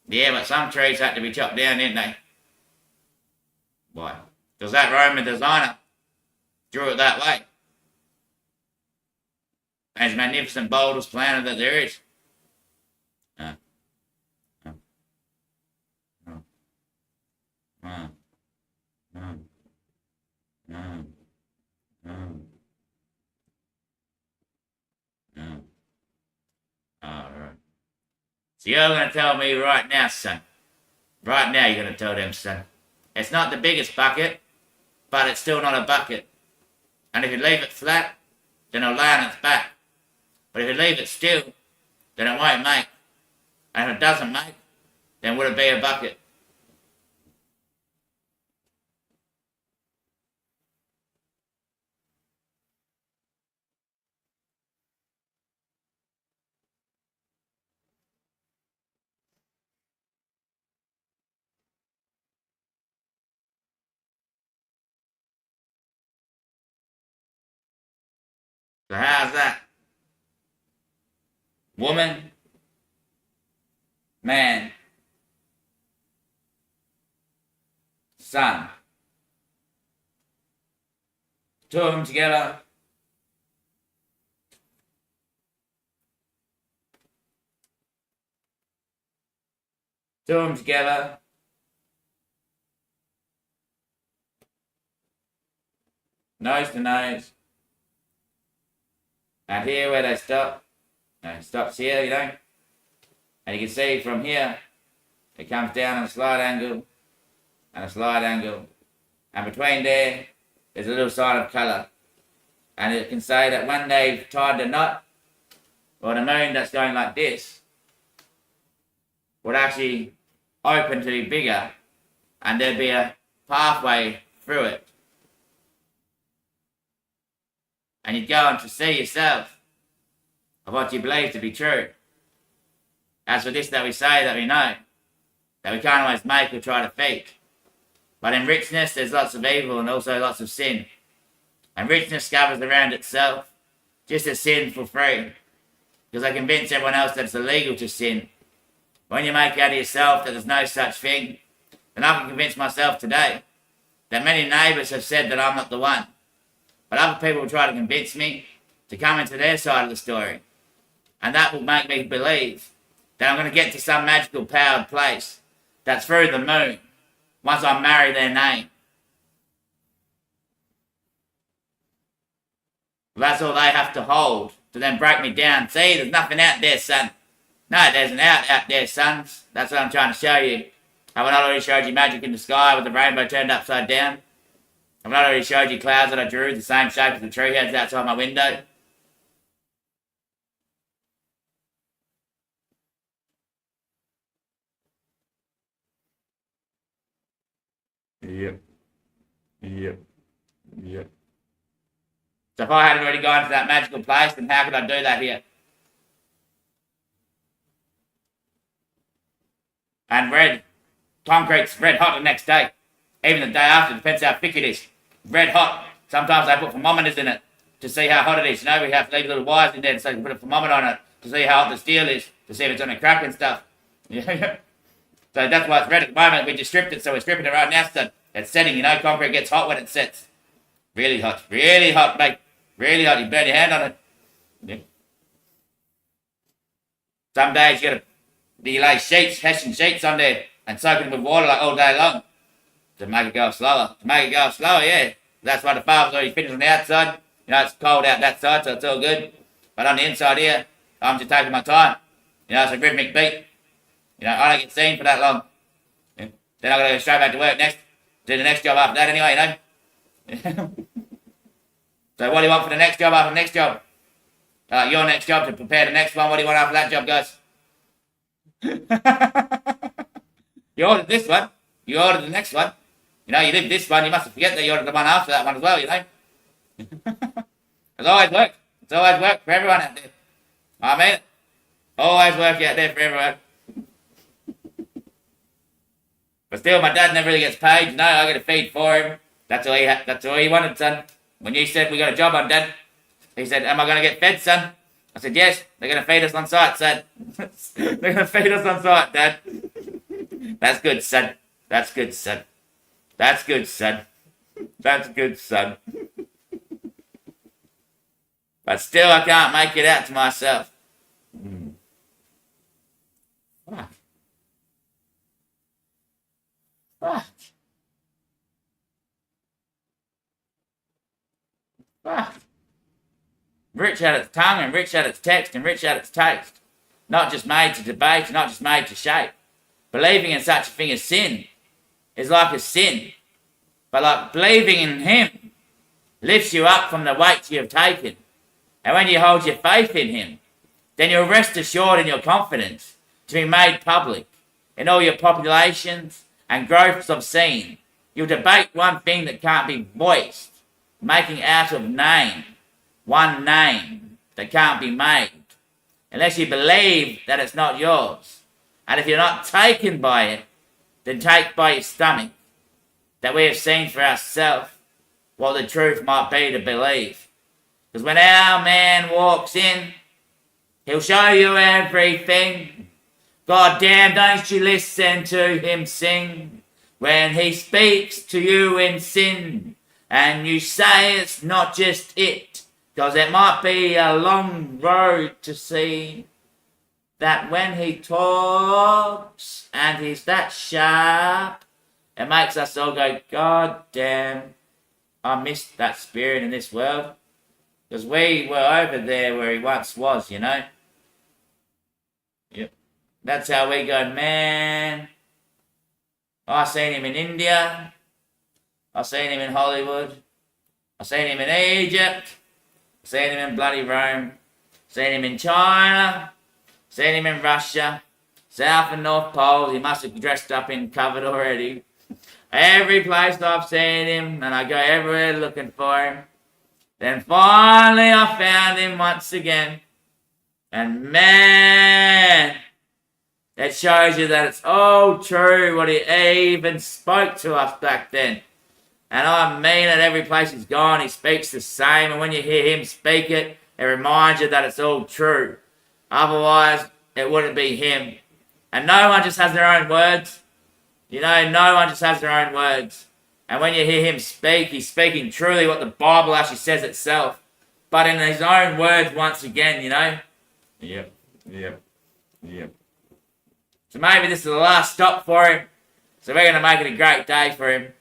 S1: Yeah, but some trees had to be chopped down, didn't they? Why? Because that Roman designer drew it that way. As magnificent, boldest planet that there is. Alright. So you're going to tell me right now, son. Right now you're going to tell them, son. It's not the biggest bucket, but it's still not a bucket. And if you leave it flat, then it'll lay on its back. But if you leave it still, then it won't make. And if it doesn't make, then would it be a bucket? So how's that? Woman, man, son. Two of them together. Two of them together. Nose to nose. And here where they stop. It stops here, you know. And you can see from here, it comes down on a slight angle and a slight angle. And between there, there's a little sign of colour. And it can say that when they've tied the knot, or the moon that's going like this, would actually open to be bigger, and there'd be a pathway through it. And you'd go on to see yourself of what you believe to be true. As for this that we say that we know, that we can't always make or try to fake. But in richness there's lots of evil and also lots of sin. And richness gathers around itself, just as sin for free. Because I convince everyone else that it's illegal to sin. When you make out of yourself that there's no such thing, then I can convince myself today that many neighbours have said that I'm not the one. But other people will try to convince me to come into their side of the story. And that will make me believe that I'm going to get to some magical powered place that's through the moon once I marry their name. Well, that's all they have to hold to then break me down. See, there's nothing out there, son. No, there's an out there, sons. That's what I'm trying to show you. Have I not already showed you magic in the sky with the rainbow turned upside down? Have I not already showed you clouds that I drew the same shape as the tree heads outside my window? Yep. Yep. Yep. So if I hadn't already gone to that magical place, then how could I do that here? And red, concrete's red hot the next day. Even the day after, depends how thick it is. Red hot. Sometimes they put thermometers in it to see how hot it is. You know, we have to leave little wires in there so you can put a thermometer on it to see how hot the steel is, to see if it's on a crack and stuff. Yeah. So that's why it's red at the moment. We just stripped it, so we're stripping it right now. So it's setting, you know, concrete gets hot when it sets. Really hot, mate. Really hot. You burn your hand on it. Yeah. Some days you lay sheets, hessian sheets on there and soak them with water like all day long to make it go slower. Yeah. That's why the farm's already finished on the outside. You know, it's cold out that side, so it's all good. But on the inside here, I'm just taking my time. You know, it's a rhythmic beat. You know, I don't get seen for that long. Yeah. Then I gotta go straight back to work next. Do the next job after that anyway, you know. So what do you want for the next job after the next job? Your next job to prepare the next one. What do you want after that job, guys? You ordered this one. You ordered the next one. You know, you did this one. You mustn't forget that you ordered the one after that one as well, you know. It's always work. It's always work for everyone out there. I mean, always work out there for everyone. But still, my dad never really gets paid. You know, I get a feed for him. That's all he wanted, son. When you said we got a job on, Dad, he said, am I going to get fed, son? I said, yes, they're going to feed us on site, son. They're going to feed us on site, Dad. That's good, son. That's good, son. That's good, son. That's good, son. But still, I can't make it out to myself. Fuck. Fuck. Fuck. Rich at its tongue and rich at its text and rich at its taste. Not just made to debate, not just made to shape. Believing in such a thing as sin is like a sin. But like believing in him lifts you up from the weight you have taken. And when you hold your faith in him, then you'll rest assured in your confidence to be made public in all your populations and growths of scene. You'll debate one thing that can't be voiced, making out of name, one name that can't be made, unless you believe that it's not yours. And if you're not taken by it, then take by your stomach, that we have seen for ourselves what the truth might be to believe. Because when our man walks in, he'll show you everything. God damn, don't you listen to him sing. When he speaks to you in sin, and you say it's not just it, because it might be a long road to see. That when he talks, and he's that sharp, it makes us all go, God damn, I missed that spirit in this world. Because we were over there where he once was, you know. Yep. That's how we go, man. I seen him in India. I seen him in Hollywood. I seen him in Egypt. I seen him in bloody Rome. Seen him in China. Seen him in Russia. South and North Poles. He must have dressed up in covered already. Every place I've seen him, and I go everywhere looking for him. Then finally I found him once again. And man, it shows you that it's all true what he even spoke to us back then. And I mean it, every place he's gone, he speaks the same. And when you hear him speak it, it reminds you that it's all true. Otherwise, it wouldn't be him. And no one just has their own words. You know, no one just has their own words. And when you hear him speak, he's speaking truly what the Bible actually says itself. But in his own words once again, you know. Yep. So maybe this is the last stop for him. So we're going to make it a great day for him.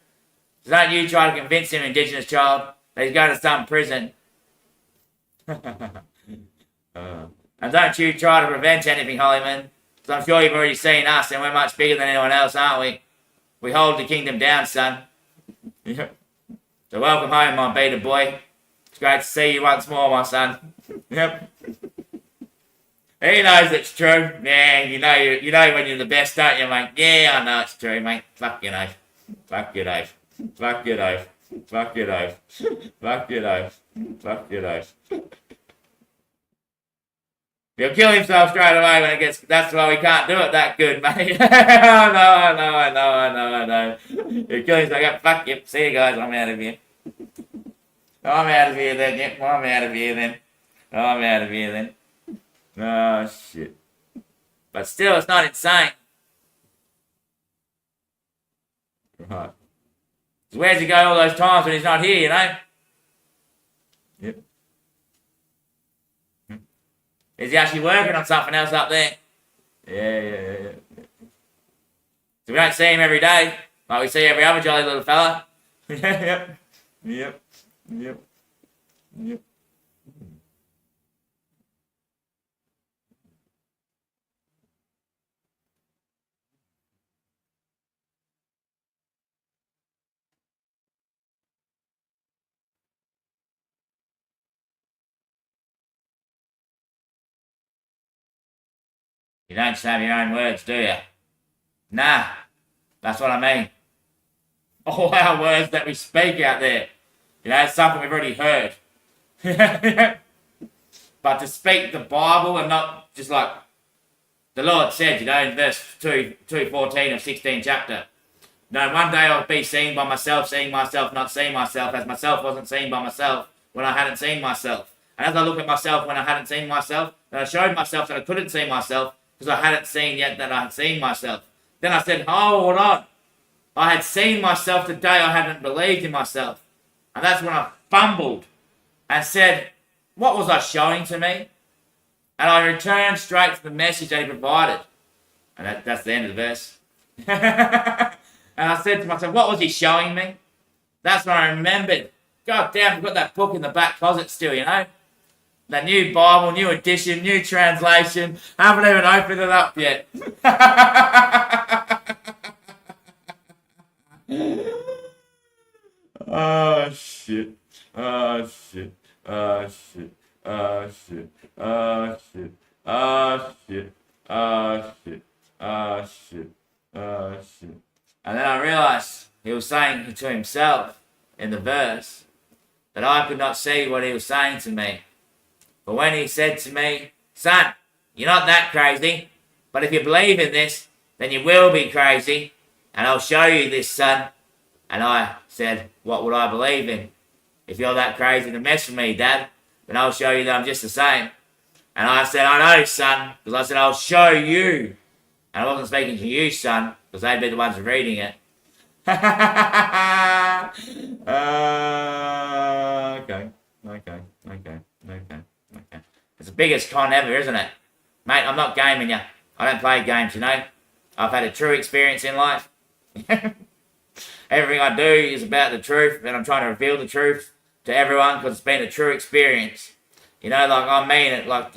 S1: So don't you try to convince him, Indigenous child, that he's going to some prison. And don't you try to prevent anything, Holyman. Because I'm sure you've already seen us, and we're much bigger than anyone else, aren't we? We hold the kingdom down, son. Yep. So welcome home, my beta boy. It's great to see you once more, my son. Yep. He knows it's true. Yeah, you know when you're the best, don't you, mate? Yeah, I know it's true, mate. Fuck your oath. Fuck your oath. Fuck your oath. Fuck your oath. Fuck your oath. Fuck your oath. He'll kill himself straight away when it gets... That's why we can't do it that good, mate. I know. He'll kill himself. Go, fuck, yep. See you guys. I'm out of here. I'm out of here then. Yep, I'm out of here then. Oh, shit. But still, it's not insane. Right. So where's he go all those times when he's not here, you know? Yep. Is he actually working on something else up there? Yeah. So we don't see him every day, like we see every other jolly little fella. Yep. You don't just have your own words, do you? Nah, that's what I mean. All our words that we speak out there, you know, it's something we've already heard. But to speak the Bible and not just like the Lord said, you know, in verse 2:14 of 16th chapter. No, one day I'll be seen by myself, seeing myself, not seeing myself, as myself wasn't seen by myself when I hadn't seen myself. And as I look at myself when I hadn't seen myself, then I showed myself that I couldn't see myself because I hadn't seen yet that I had seen myself. Then I said, hold on. I had seen myself the day I hadn't believed in myself. And that's when I fumbled and said, what was I showing to me? And I returned straight to the message that he provided. And that's the end of the verse. And I said to myself, what was he showing me? That's when I remembered. God damn, I've got that book in the back closet still, you know? The new Bible, new edition, new translation. I haven't even opened it up yet. Oh, shit. Oh, shit. Oh, shit. Oh, shit. Oh, shit. Oh, shit. Oh, shit. Oh, shit. Oh, shit. And then I realised he was saying to himself in the verse that I could not see what he was saying to me. But when he said to me, son, you're not that crazy, but if you believe in this, then you will be crazy, and I'll show you this, son. And I said, what would I believe in? If you're that crazy to mess with me, Dad, then I'll show you that I'm just the same. And I said, I know, son, because I said, I'll show you. And I wasn't speaking to you, son, because they'd be the ones reading it. Okay. It's the biggest con ever, isn't it? Mate, I'm not gaming you. I don't play games, you know. I've had a true experience in life. Everything I do is about the truth, and I'm trying to reveal the truth to everyone because it's been a true experience. You know, like I mean it, like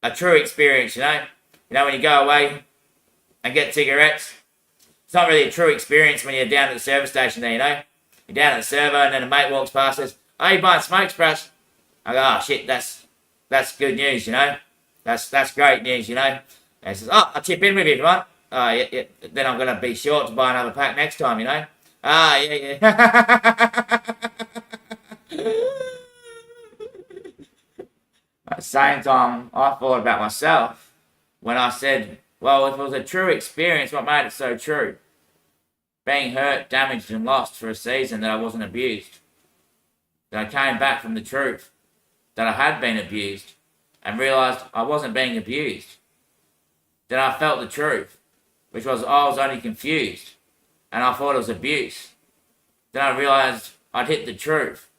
S1: a true experience, you know. You know, when you go away and get cigarettes, it's not really a true experience when you're down at the service station there, you know. You're down at the servo and then a mate walks past and says, "Oh, you buying smokes, brush?" I go, "Oh, shit, that's good news, you know. That's great news, you know." And he says, "Oh, I'll chip in with you if you want." "Oh, yeah. Then I'm going to be short to buy another pack next time, you know." "Ah, yeah." At the same time, I thought about myself when I said, well, if it was a true experience, what made it so true? Being hurt, damaged, and lost for a season that I wasn't abused. That I came back from the truth that I had been abused and realised I wasn't being abused. Then I felt the truth, which was I was only confused and I thought it was abuse. Then I realised I'd hit the truth.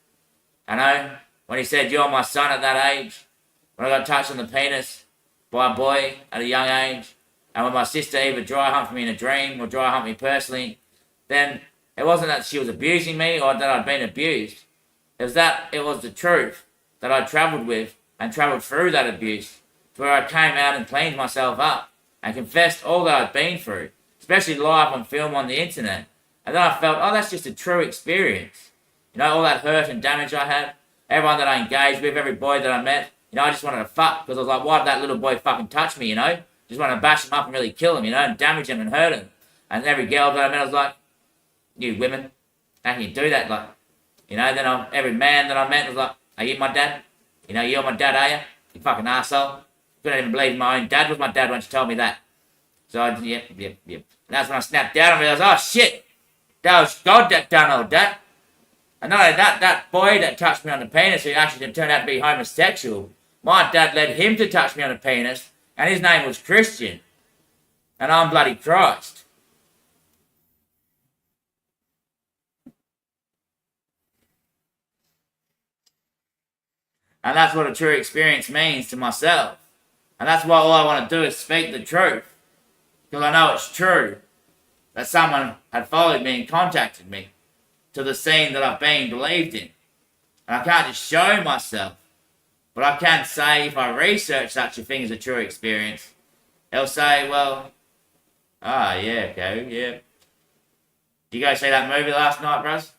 S1: I know, when he said, "You're my son" at that age, when I got touched on the penis by a boy at a young age, and when my sister either dry humped me in a dream or dry humped me personally, then it wasn't that she was abusing me or that I'd been abused. It was the truth that I travelled with and travelled through that abuse to where I came out and cleaned myself up and confessed all that I'd been through, especially live on film on the internet. And then I felt, oh, that's just a true experience. You know, all that hurt and damage I had, everyone that I engaged with, every boy that I met, you know, I just wanted to fuck because I was like, why did that little boy fucking touch me, you know? Just wanted to bash him up and really kill him, you know, and damage him and hurt him. And every girl that I met, I was like, you women, how can you do that? Like, you know, then every man that I met was like, are you my dad? You know, you're my dad, are you? You fucking arsehole. Couldn't even believe my own dad was my dad when she told me that. So, yep. And that's when I snapped out and realised, oh shit, that was God that done all that. And not only that boy that touched me on the penis, who actually turned out to be homosexual, my dad led him to touch me on the penis, and his name was Christian. And I'm bloody Christ. And that's what a true experience means to myself. And that's why all I want to do is speak the truth. Because I know it's true that someone had followed me and contacted me to the scene that I've been believed in. And I can't just show myself. But I can say, if I research such a thing as a true experience, they'll say, well, yeah, okay, yeah. Did you go see that movie last night, bros?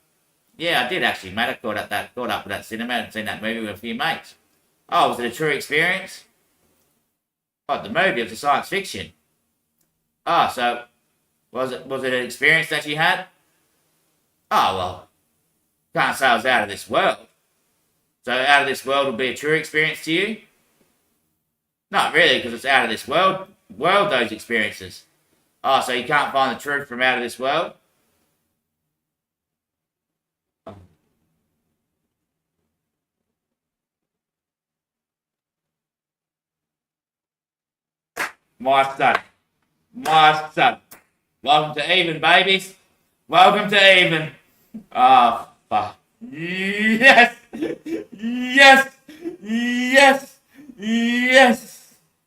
S1: Yeah, I did actually, mate. I caught up with that cinema and seen that movie with a few mates. Oh, was it a true experience? What, the movie? It was a science fiction. Oh, so was it an experience that you had? Oh, well, can't say I was out of this world. So out of this world will be a true experience to you? Not really, because it's out of this world, those experiences. Oh, so you can't find the truth from out of this world? My son. Welcome to Even, babies. Welcome to Even. Oh, fuck. Yes!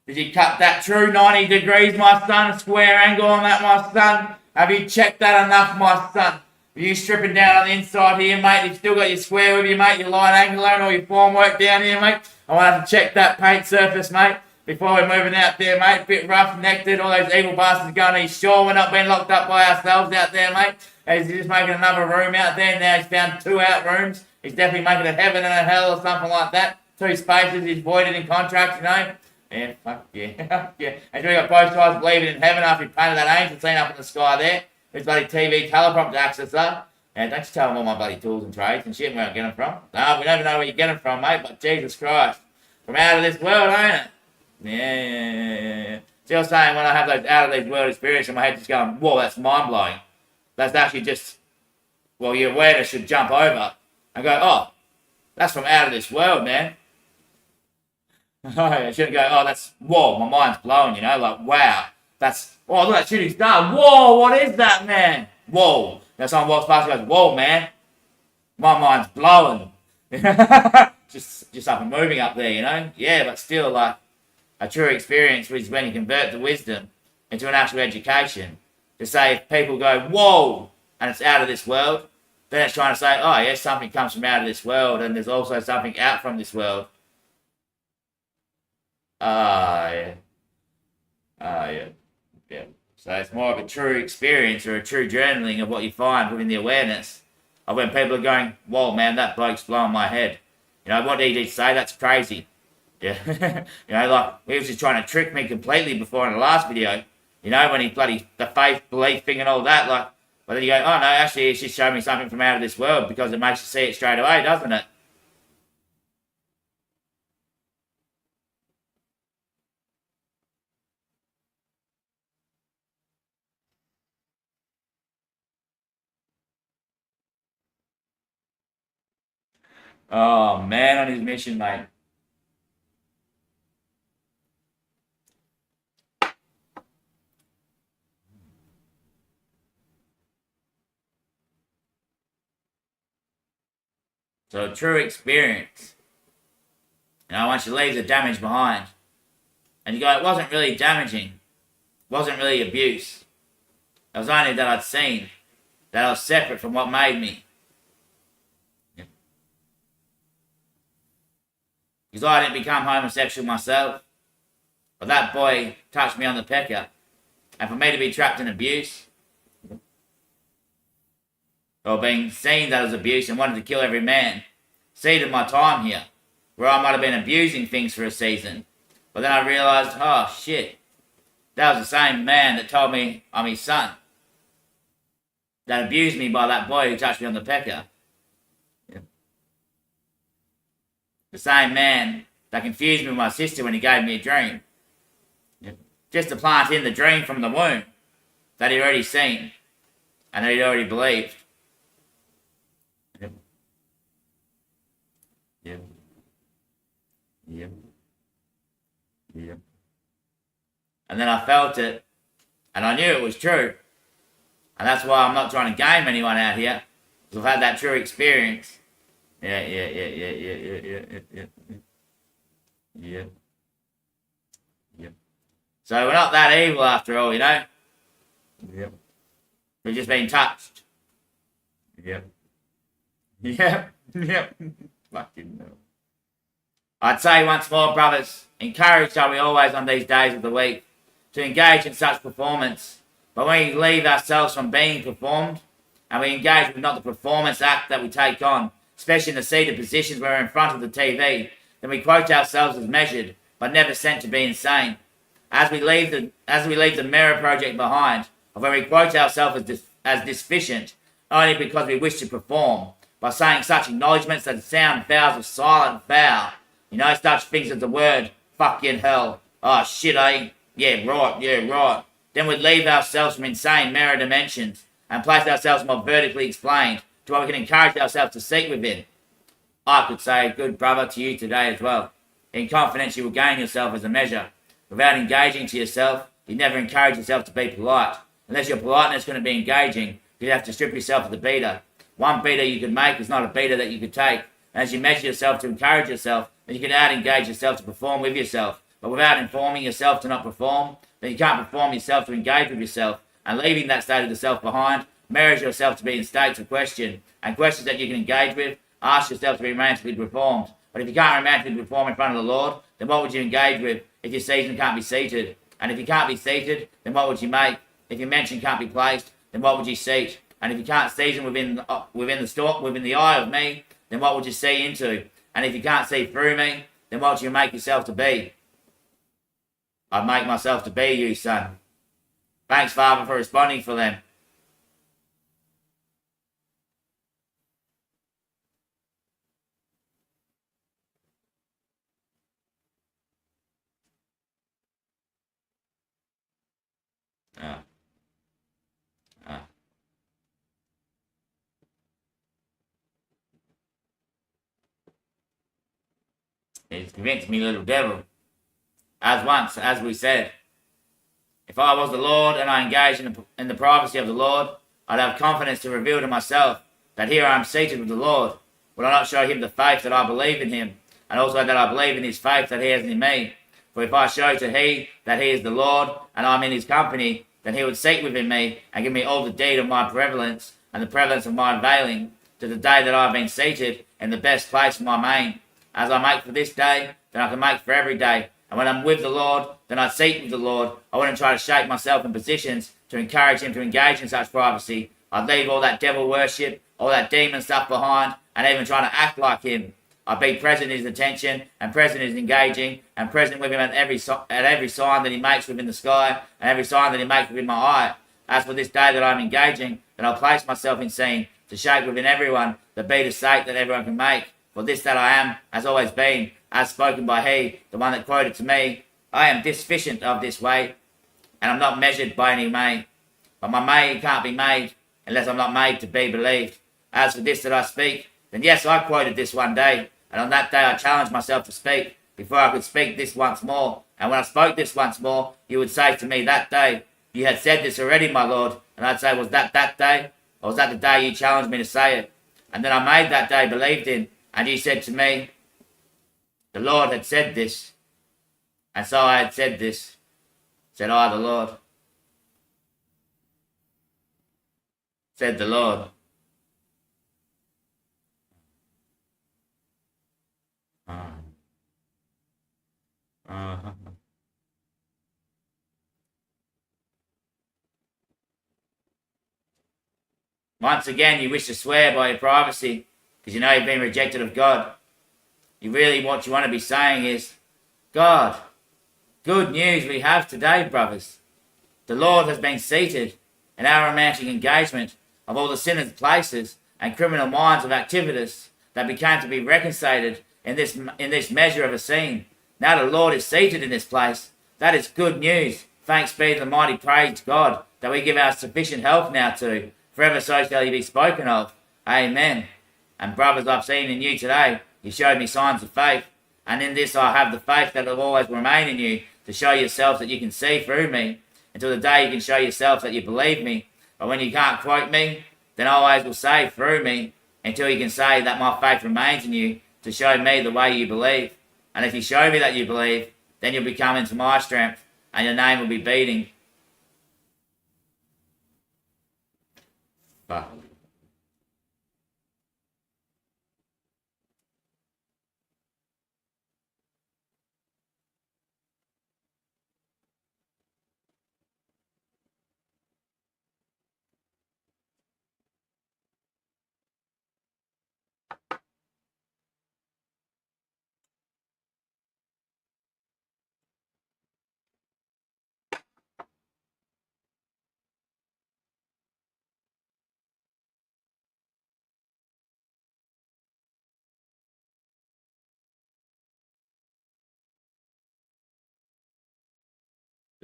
S1: Did you cut that true 90 degrees, my son? Square angle on that, my son? Have you checked that enough, my son? Are you stripping down on the inside here, mate? You've still got your square with you, mate, your line angular and all your form work down here, mate. I want to have to check that paint surface, mate, before we're moving out there, mate. Bit rough, necked, all those evil bastards going, are you sure we're not being locked up by ourselves out there, mate? He's just making another room out there. Now he's found 2 out rooms. He's definitely making a heaven and a hell or something like that. 2 spaces. He's voided in contract, you know. Yeah, fuck yeah. Yeah. And we got both sides believing in heaven after he painted that angel scene up in the sky there. His bloody TV teleprompter access up. And don't you tell him all my bloody tools and trades and shit and where I get them from. No, we never know where you get them from, mate, but Jesus Christ. From out of this world, ain't it? Yeah. See, I was saying when I have those out of this world experiences, my head just going, whoa, that's mind blowing. That's actually just, well, your awareness should jump over and go, oh, That's from out of this world, man. I shouldn't go, oh, that's, whoa, my mind's blown, you know, like, wow. That's, oh, look at that shooting star. Whoa, what is that, man? Whoa. Now someone walks past and goes, whoa, man. My mind's blowing. just up and moving up there, you know? Yeah, but still, like, a true experience is when you convert the wisdom into an actual education. To say if people go, whoa, and it's out of this world, then it's trying to say, oh, yes, something comes from out of this world, and there's also something out from this world. Ah, yeah. Ah, yeah. Yeah. So it's more of a true experience or a true journaling of what you find within the awareness of when people are going, whoa, man, that bloke's blowing my head. You know, what did he say? That's crazy. Yeah. You know, like, he was just trying to trick me completely before in the last video. You know, when he bloody, the faith, belief thing and all that, like, but then you go, oh no, actually, it's just showing me something from out of this world because it makes you see it straight away, doesn't it? Oh, man on his mission, mate. So, a true experience. You know, once you leave the damage behind, and you go, it wasn't really damaging, it wasn't really abuse. It was only that I'd seen that I was separate from what made me. Because I didn't become homosexual myself, but that boy touched me on the pecker. And for me to be trapped in abuse, or being seen that as abuse and wanted to kill every man, seeded my time here, where I might have been abusing things for a season. But then I realised, oh shit, that was the same man that told me I'm his son. That abused me by that boy who touched me on the pecker. Yeah. The same man that confused me with my sister when he gave me a dream. Yeah. Just to plant in the dream from the womb that he'd already seen and that he'd already believed. Yep. Yep. Yep. Yep. And then I felt it, and I knew it was true. And that's why I'm not trying to game anyone out here, because I've had that true experience. Yeah. Yeah. So we're not that evil after all, you know? Yep. We've just been touched. Yep. Yep. Yep. Fucking hell. I'd say once more, brothers, encouraged are we always on these days of the week to engage in such performance. But when we leave ourselves from being performed, and we engage with not the performance act that we take on, especially in the seated positions where we're in front of the TV, then we quote ourselves as measured, but never sent to be insane. As we leave the mirror project behind, of where we quote ourselves as deficient, only because we wish to perform, by saying such acknowledgements that sound vows of silent vow. You know, such things as the word fucking hell. Oh shit, eh? Yeah, right. Then we'd leave ourselves from insane mirror dimensions and place ourselves more vertically explained to what we can encourage ourselves to seek within. I could say, good brother, to you today as well. In confidence, you will gain yourself as a measure. Without engaging to yourself, you never encourage yourself to be polite. Unless your politeness is going to be engaging, you have to strip yourself of the beater. One beater you could make is not a beater that you could take. And as you measure yourself to encourage yourself, then you can out-engage yourself to perform with yourself. But without informing yourself to not perform, then you can't perform yourself to engage with yourself. And leaving that state of the self behind, mirrors yourself to be in states of question. And questions that you can engage with, ask yourself to be romantically performed. But if you can't romantically perform in front of the Lord, then what would you engage with if your season can't be seated? And if you can't be seated, then what would you make? If your mention can't be placed, then what would you seat? And if you can't season within the eye of me, then what would you see into? And if you can't see through me, then what would you make yourself to be? I'd make myself to be you, son. Thanks, Father, for responding for them. Ah. Ah. He's convinced me, little devil. As once, as we said, if I was the Lord and I engaged in the privacy of the Lord, I'd have confidence to reveal to myself that here I am seated with the Lord. Will I not show him the faith that I believe in him, and also that I believe in his faith that he has in me? For if I show to he that he is the Lord, and I am in his company, then he would seek within me, and give me all the deed of my prevalence, and the prevalence of my unveiling, to the day that I have been seated in the best place for my main. As I make for this day, then I can make for every day. And when I'm with the Lord, then I seek with the Lord. I wouldn't try to shape myself in positions to encourage him to engage in such privacy. I'd leave all that devil worship, all that demon stuff behind, and even trying to act like him. I'd be present in his attention, and present in his engaging, and present with him at every sign that he makes within the sky, and every sign that he makes within my eye. As for this day that I'm engaging, then I'll place myself in scene, to shape within everyone the beat of sake that everyone can make. For this that I am has always been, as spoken by he, the one that quoted to me, I am deficient of this way, and I'm not measured by any may. But my may can't be made, unless I'm not made to be believed. As for this that I speak, then yes, I quoted this one day, and on that day I challenged myself to speak, before I could speak this once more. And when I spoke this once more, you would say to me that day, you had said this already, my Lord. And I'd say, was that day? Or was that the day you challenged me to say it? And then I made that day believed in, and you said to me, the Lord had said this, and so I had said this, said I, the Lord. Said the Lord. Once again, you wish to swear by your privacy, because you know you've been rejected of God. What you want to be saying is, God, good news we have today, brothers. The Lord has been seated in our romantic engagement of all the sinners' places and criminal minds of activists that became to be reconciled in this measure of a scene. Now the Lord is seated in this place. That is good news. Thanks be to the mighty praise God that we give our sufficient help now to. Forever so shall he be spoken of. Amen. And brothers, I've seen in you today, you showed me signs of faith. And in this I have the faith that will always remain in you, to show yourselves that you can see through me, until the day you can show yourselves that you believe me. But when you can't quote me, then I always will say through me, until you can say that my faith remains in you, to show me the way you believe. And if you show me that you believe, then you'll be coming to my strength, and your name will be beating. But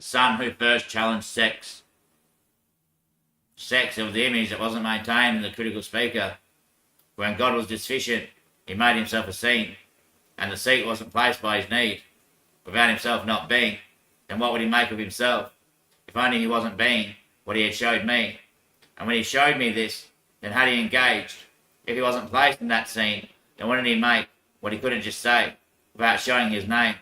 S1: the son who first challenged sex. Sex of the image that wasn't maintained in the critical speaker. When God was deficient, he made himself a scene, and the seat wasn't placed by his need. Without himself not being, then what would he make of himself? If only he wasn't being what he had showed me. And when he showed me this, then had he engaged? If he wasn't placed in that scene, then what did he make what he couldn't just say without showing his name?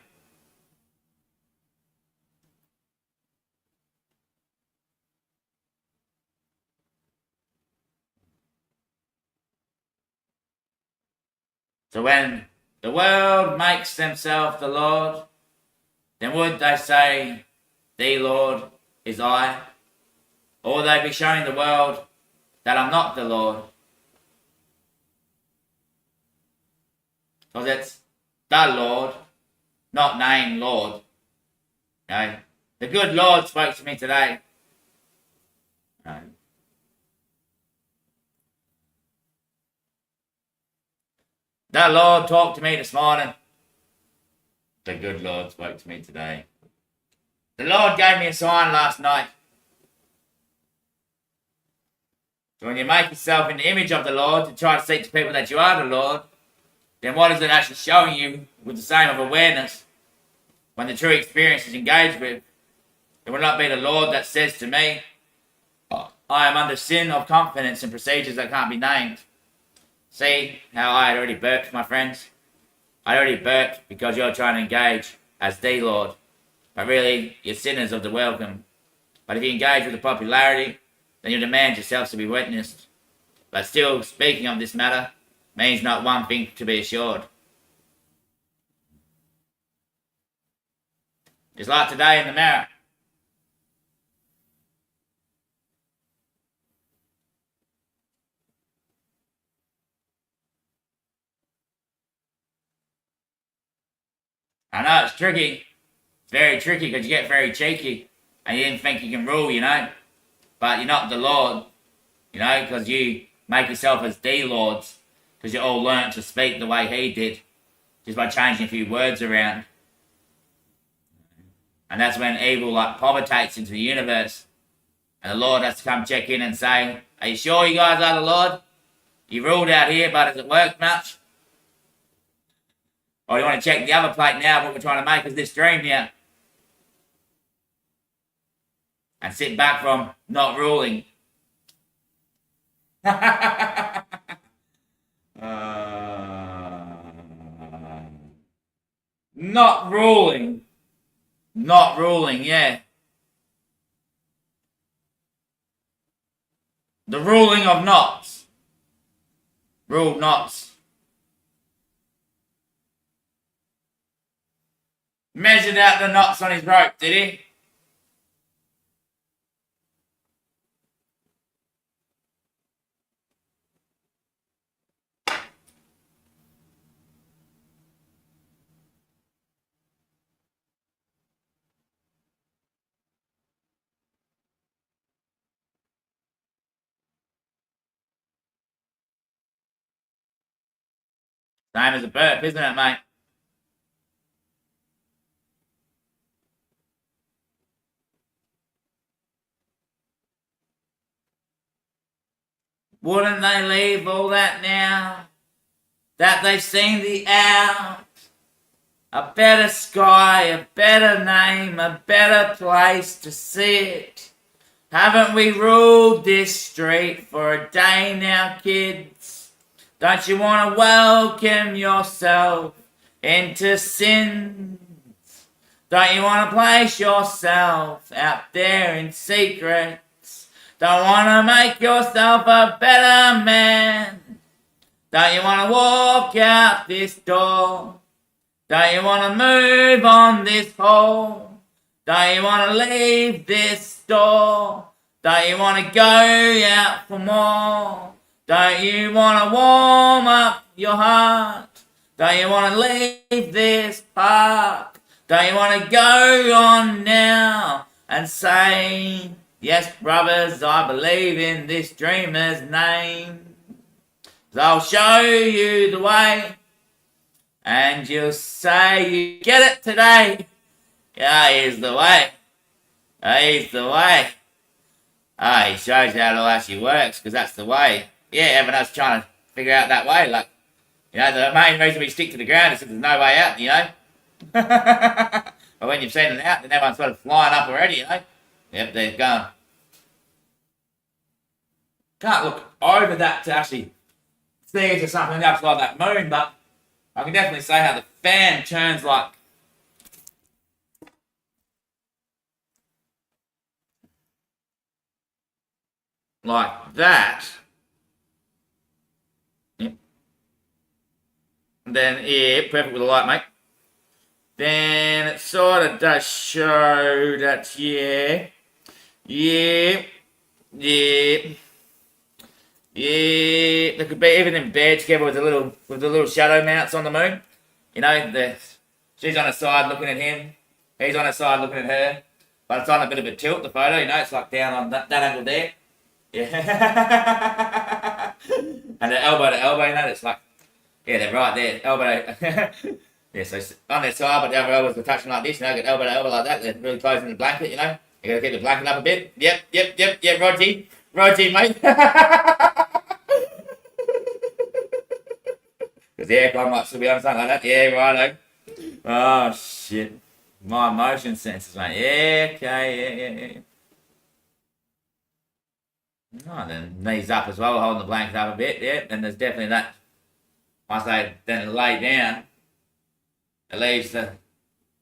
S1: So when the world makes themselves the Lord, then would they say, the Lord is I? Or would they be showing the world that I'm not the Lord? Because it's the Lord, not named Lord. Okay? The good Lord spoke to me today. Okay? The Lord talked to me this morning. The good Lord spoke to me today. The Lord gave me a sign last night. So when you make yourself in the image of the Lord to try to seek to people that you are the Lord, then what is it actually showing you with the same of awareness when the true experience is engaged with? It will not be the Lord that says to me, I am under sin of confidence and procedures that can't be named. See how I had already burped, my friends? I already burped because you're trying to engage as the Lord. But really, you're sinners of the welcome. But if you engage with the popularity, then you demand yourselves to be witnessed. But still, speaking of this matter, means not one thing to be assured. It's like today in the mirror. I know it's tricky. It's very tricky because you get very cheeky and you didn't think you can rule, you know. But you're not the Lord, you know, because you make yourself as the Lords because you all learnt to speak the way He did just by changing a few words around. And that's when evil like palpitates into the universe. And the Lord has to come check in and say, are you sure you guys are the Lord? You ruled out here, but has it worked much? Or you want to check the other plate now, what we're trying to make is this dream here. And sit back from not ruling. Not ruling. Not ruling, yeah. The ruling of knots. Ruled knots. Measured out the knots on his rope, did he? Same as a burp, isn't it, mate? Wouldn't they leave all that now? That they've seen the out? A better sky, a better name, a better place to sit. Haven't we ruled this street for a day now, kids? Don't you want to welcome yourself into sins? Don't you want to place yourself out there in secret? Don't want to make yourself a better man? Don't you want to walk out this door? Don't you want to move on this hall? Don't you want to leave this store? Don't you want to go out for more? Don't you want to warm up your heart? Don't you want to leave this park? Don't you want to go on now and say, yes, brothers, I believe in this dreamer's name. 'Cause I'll show you the way, and you'll say you get it today. Yeah, here's the way. Here's the way. He shows you how it all actually works, because that's the way. Yeah, everyone else trying to figure out that way. Like, you know, the main reason we stick to the ground is that there's no way out, you know. But when you've seen it out, then everyone's sort of flying up already, you know. Yep, they're gone. Can't look over that to actually see into something else like that moon, but I can definitely say how the fan turns like that. Yep. And then, yeah, perfect with the light, mate. Then it sort of does show that, yeah, they could be even in bed together with the little shadow mounts on the moon. You know, she's on her side looking at him, he's on her side looking at her, but it's on a bit of a tilt, the photo, you know, it's like down on that angle there. Yeah. And they're elbow to elbow, you know, it's like, yeah, they're right there, elbow. Yeah, so on their side, but the other elbows are touching like this, you know, get elbow to elbow like that, they're really closing the blanket, you know. You gotta keep the blanket up a bit. Yep, Roger, mate. Because the aircon might still be on, something like that. Yeah, righto. Oh, shit. My motion sensors, mate. Yeah, okay, yeah. Oh, then knees up as well, holding the blanket up a bit, yeah. And there's definitely that. Once they then lay down, it leaves the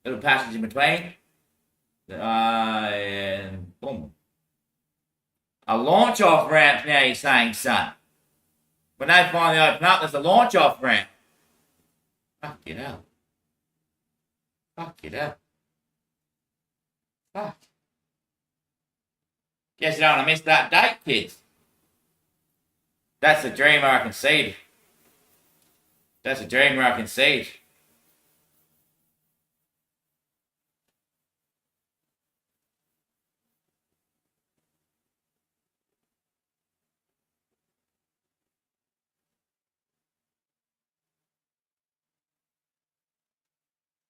S1: little passage in between. And boom. A launch off ramp now, you're saying, son. When they finally open up, there's a launch off ramp. Fuck it up. Fuck it up. Fuck. Guess you don't want to miss that date, kids. That's a dream where I can see it. That's a dream where I can see it.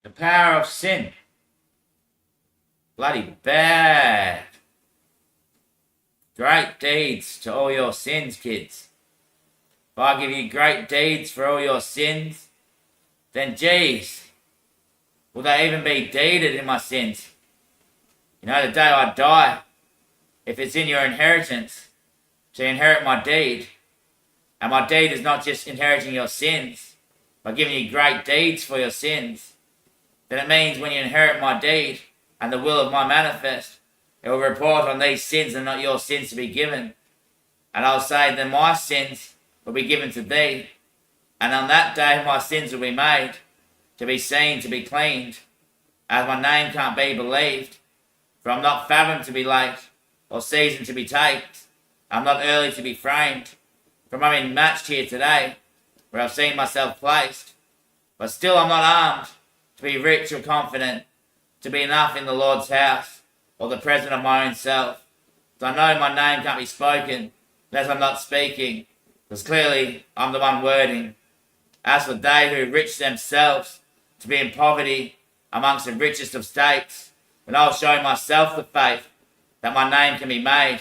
S1: The power of sin. Bloody bad. Great deeds to all your sins, kids. If I give you great deeds for all your sins, then geez, will they even be deeded in my sins? You know, the day I die, if it's in your inheritance to inherit my deed, and my deed is not just inheriting your sins, but giving you great deeds for your sins, then it means when you inherit my deed and the will of my manifest, it will report on these sins and not your sins to be given. And I'll say, then my sins will be given to thee. And on that day my sins will be made, to be seen, to be cleaned, as my name can't be believed. For I'm not fathomed to be late, or seasoned to be taped. I'm not early to be framed. For I'm in matched here today, where I've seen myself placed. But still I'm not armed, to be rich or confident, to be enough in the Lord's house, or the presence of my own self. So I know my name can't be spoken, unless I'm not speaking, because clearly I'm the one wording. As for they who rich themselves to be in poverty amongst the richest of states, then I'll show myself the faith that my name can be made.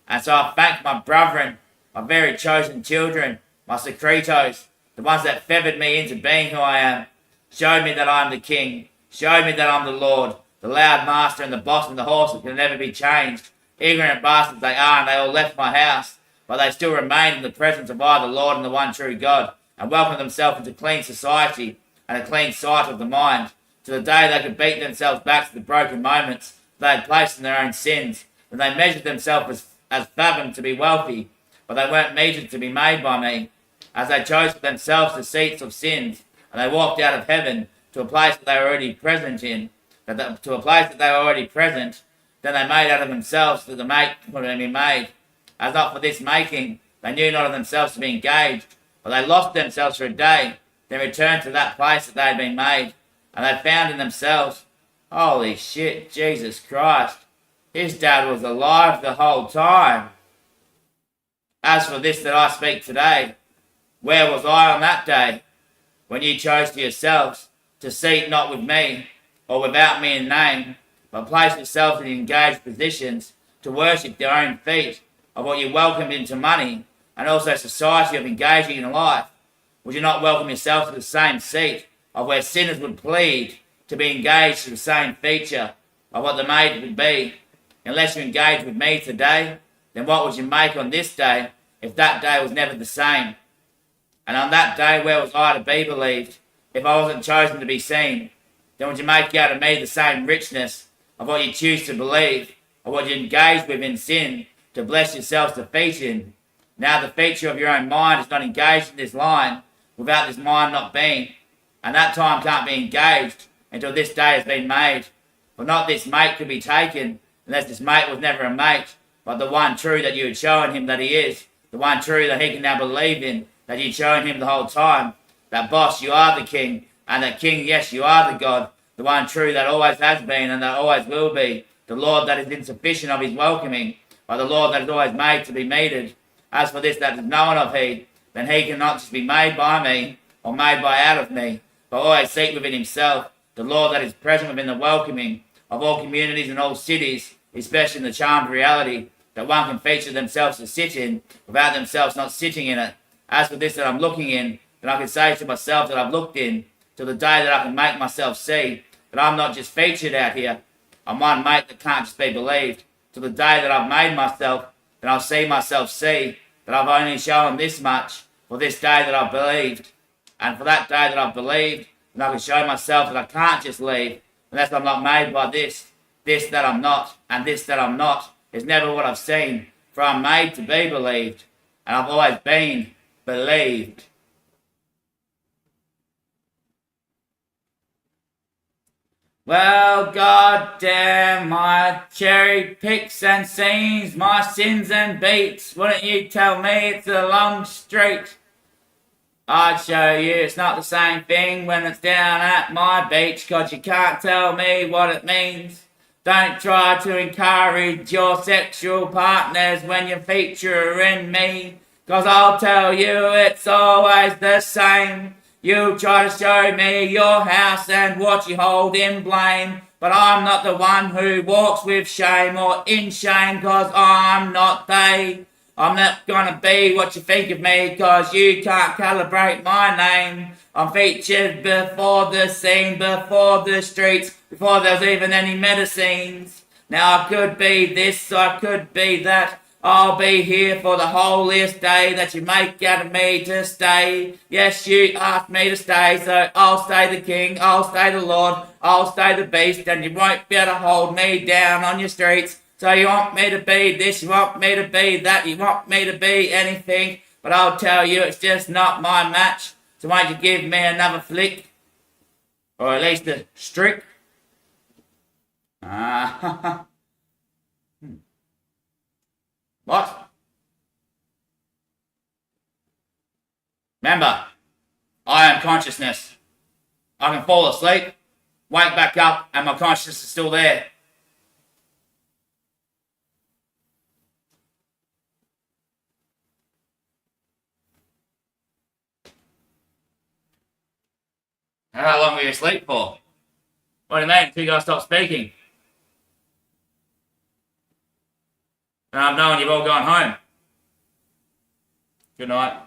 S1: And so I thank my brethren, my very chosen children, my secretos, the ones that feathered me into being who I am, showed me that I am the king, showed me that I'm the Lord, the loud master and the boss and the horse that can never be changed. Ignorant bastards they are, and they all left my house, but they still remain in the presence of I, the Lord, and the one true God, and welcome themselves into clean society and a clean sight of the mind, to the day they could beat themselves back to the broken moments they had placed in their own sins, when they measured themselves as fathomed to be wealthy, but they weren't measured to be made by me, as they chose for themselves the seats of sins, and they walked out of heaven to a place that they were already present in, to a place that they were already present. Then they made out of themselves that the mate could be made. As not for this making, they knew not of themselves to be engaged, but they lost themselves for a day, then returned to that place that they had been made, and they found in themselves, holy shit, Jesus Christ, his dad was alive the whole time. As for this that I speak today, where was I on that day, when you chose to yourselves to seat not with me, or without me in name, but place yourselves in engaged positions to worship their own feet of what you welcomed into money, and also society of engaging in life? Would you not welcome yourself to the same seat of where sinners would plead to be engaged to the same feature of what the maid would be? Unless you engage with me today, then what would you make on this day if that day was never the same? And on that day, where was I to be believed if I wasn't chosen to be seen? Then would you make out of me the same richness of what you choose to believe, or what you engage with in sin to bless yourselves to feature in? Now the feature of your own mind is not engaged in this line without this mind not being, and that time can't be engaged until this day has been made. For not this mate could be taken unless this mate was never a mate, but the one true that you had shown him that he is, the one true that he can now believe in, that you'd shown him the whole time. That boss, you are the king, and that king, yes, you are the God, the one true that always has been and that always will be, the Lord that is insufficient of his welcoming, but the Lord that is always made to be meted. As for this that is known of he, then he cannot just be made by me, or made by out of me, but always seek within himself, the Lord that is present within the welcoming of all communities and all cities, especially in the charmed reality that one can feature themselves to sit in, without themselves not sitting in it. As for this that I'm looking in, that I can say to myself that I've looked in, till the day that I can make myself see that I'm not just featured out here. I'm one mate that can't just be believed. Till the day that I've made myself, then I'll see myself see that I've only shown this much for this day that I've believed. And for that day that I've believed, then I can show myself that I can't just leave unless I'm not made by this that I'm not, and this that I'm not is never what I've seen, for I'm made to be believed, and I've always been believed. Well, goddamn, my cherry picks and sings my sins and beats. Wouldn't you tell me it's a long street? I'd show you it's not the same thing when it's down at my beach, 'cause you can't tell me what it means. Don't try to encourage your sexual partners when you feature in me, 'cause I'll tell you it's always the same. You try to show me your house and what you hold in blame, but I'm not the one who walks with shame or in shame, 'cause I'm not they. I'm not gonna be what you think of me, 'cause you can't calibrate my name. I'm featured before the scene, before the streets, before there's even any medicines. Now I could be this, I could be that. I'll be here for the holiest day that you make out of me to stay. Yes, you asked me to stay, so I'll stay the king, I'll stay the lord, I'll stay the beast, and you won't be able to hold me down on your streets. So you want me to be this, you want me to be that, you want me to be anything, but I'll tell you it's just not my match. So won't you give me another flick? Or at least a strick? What? Remember, I am consciousness. I can fall asleep, wake back up, and my consciousness is still there. How long were you asleep for? What do you mean, until you guys stop speaking? And I've known you've all gone home. Good night.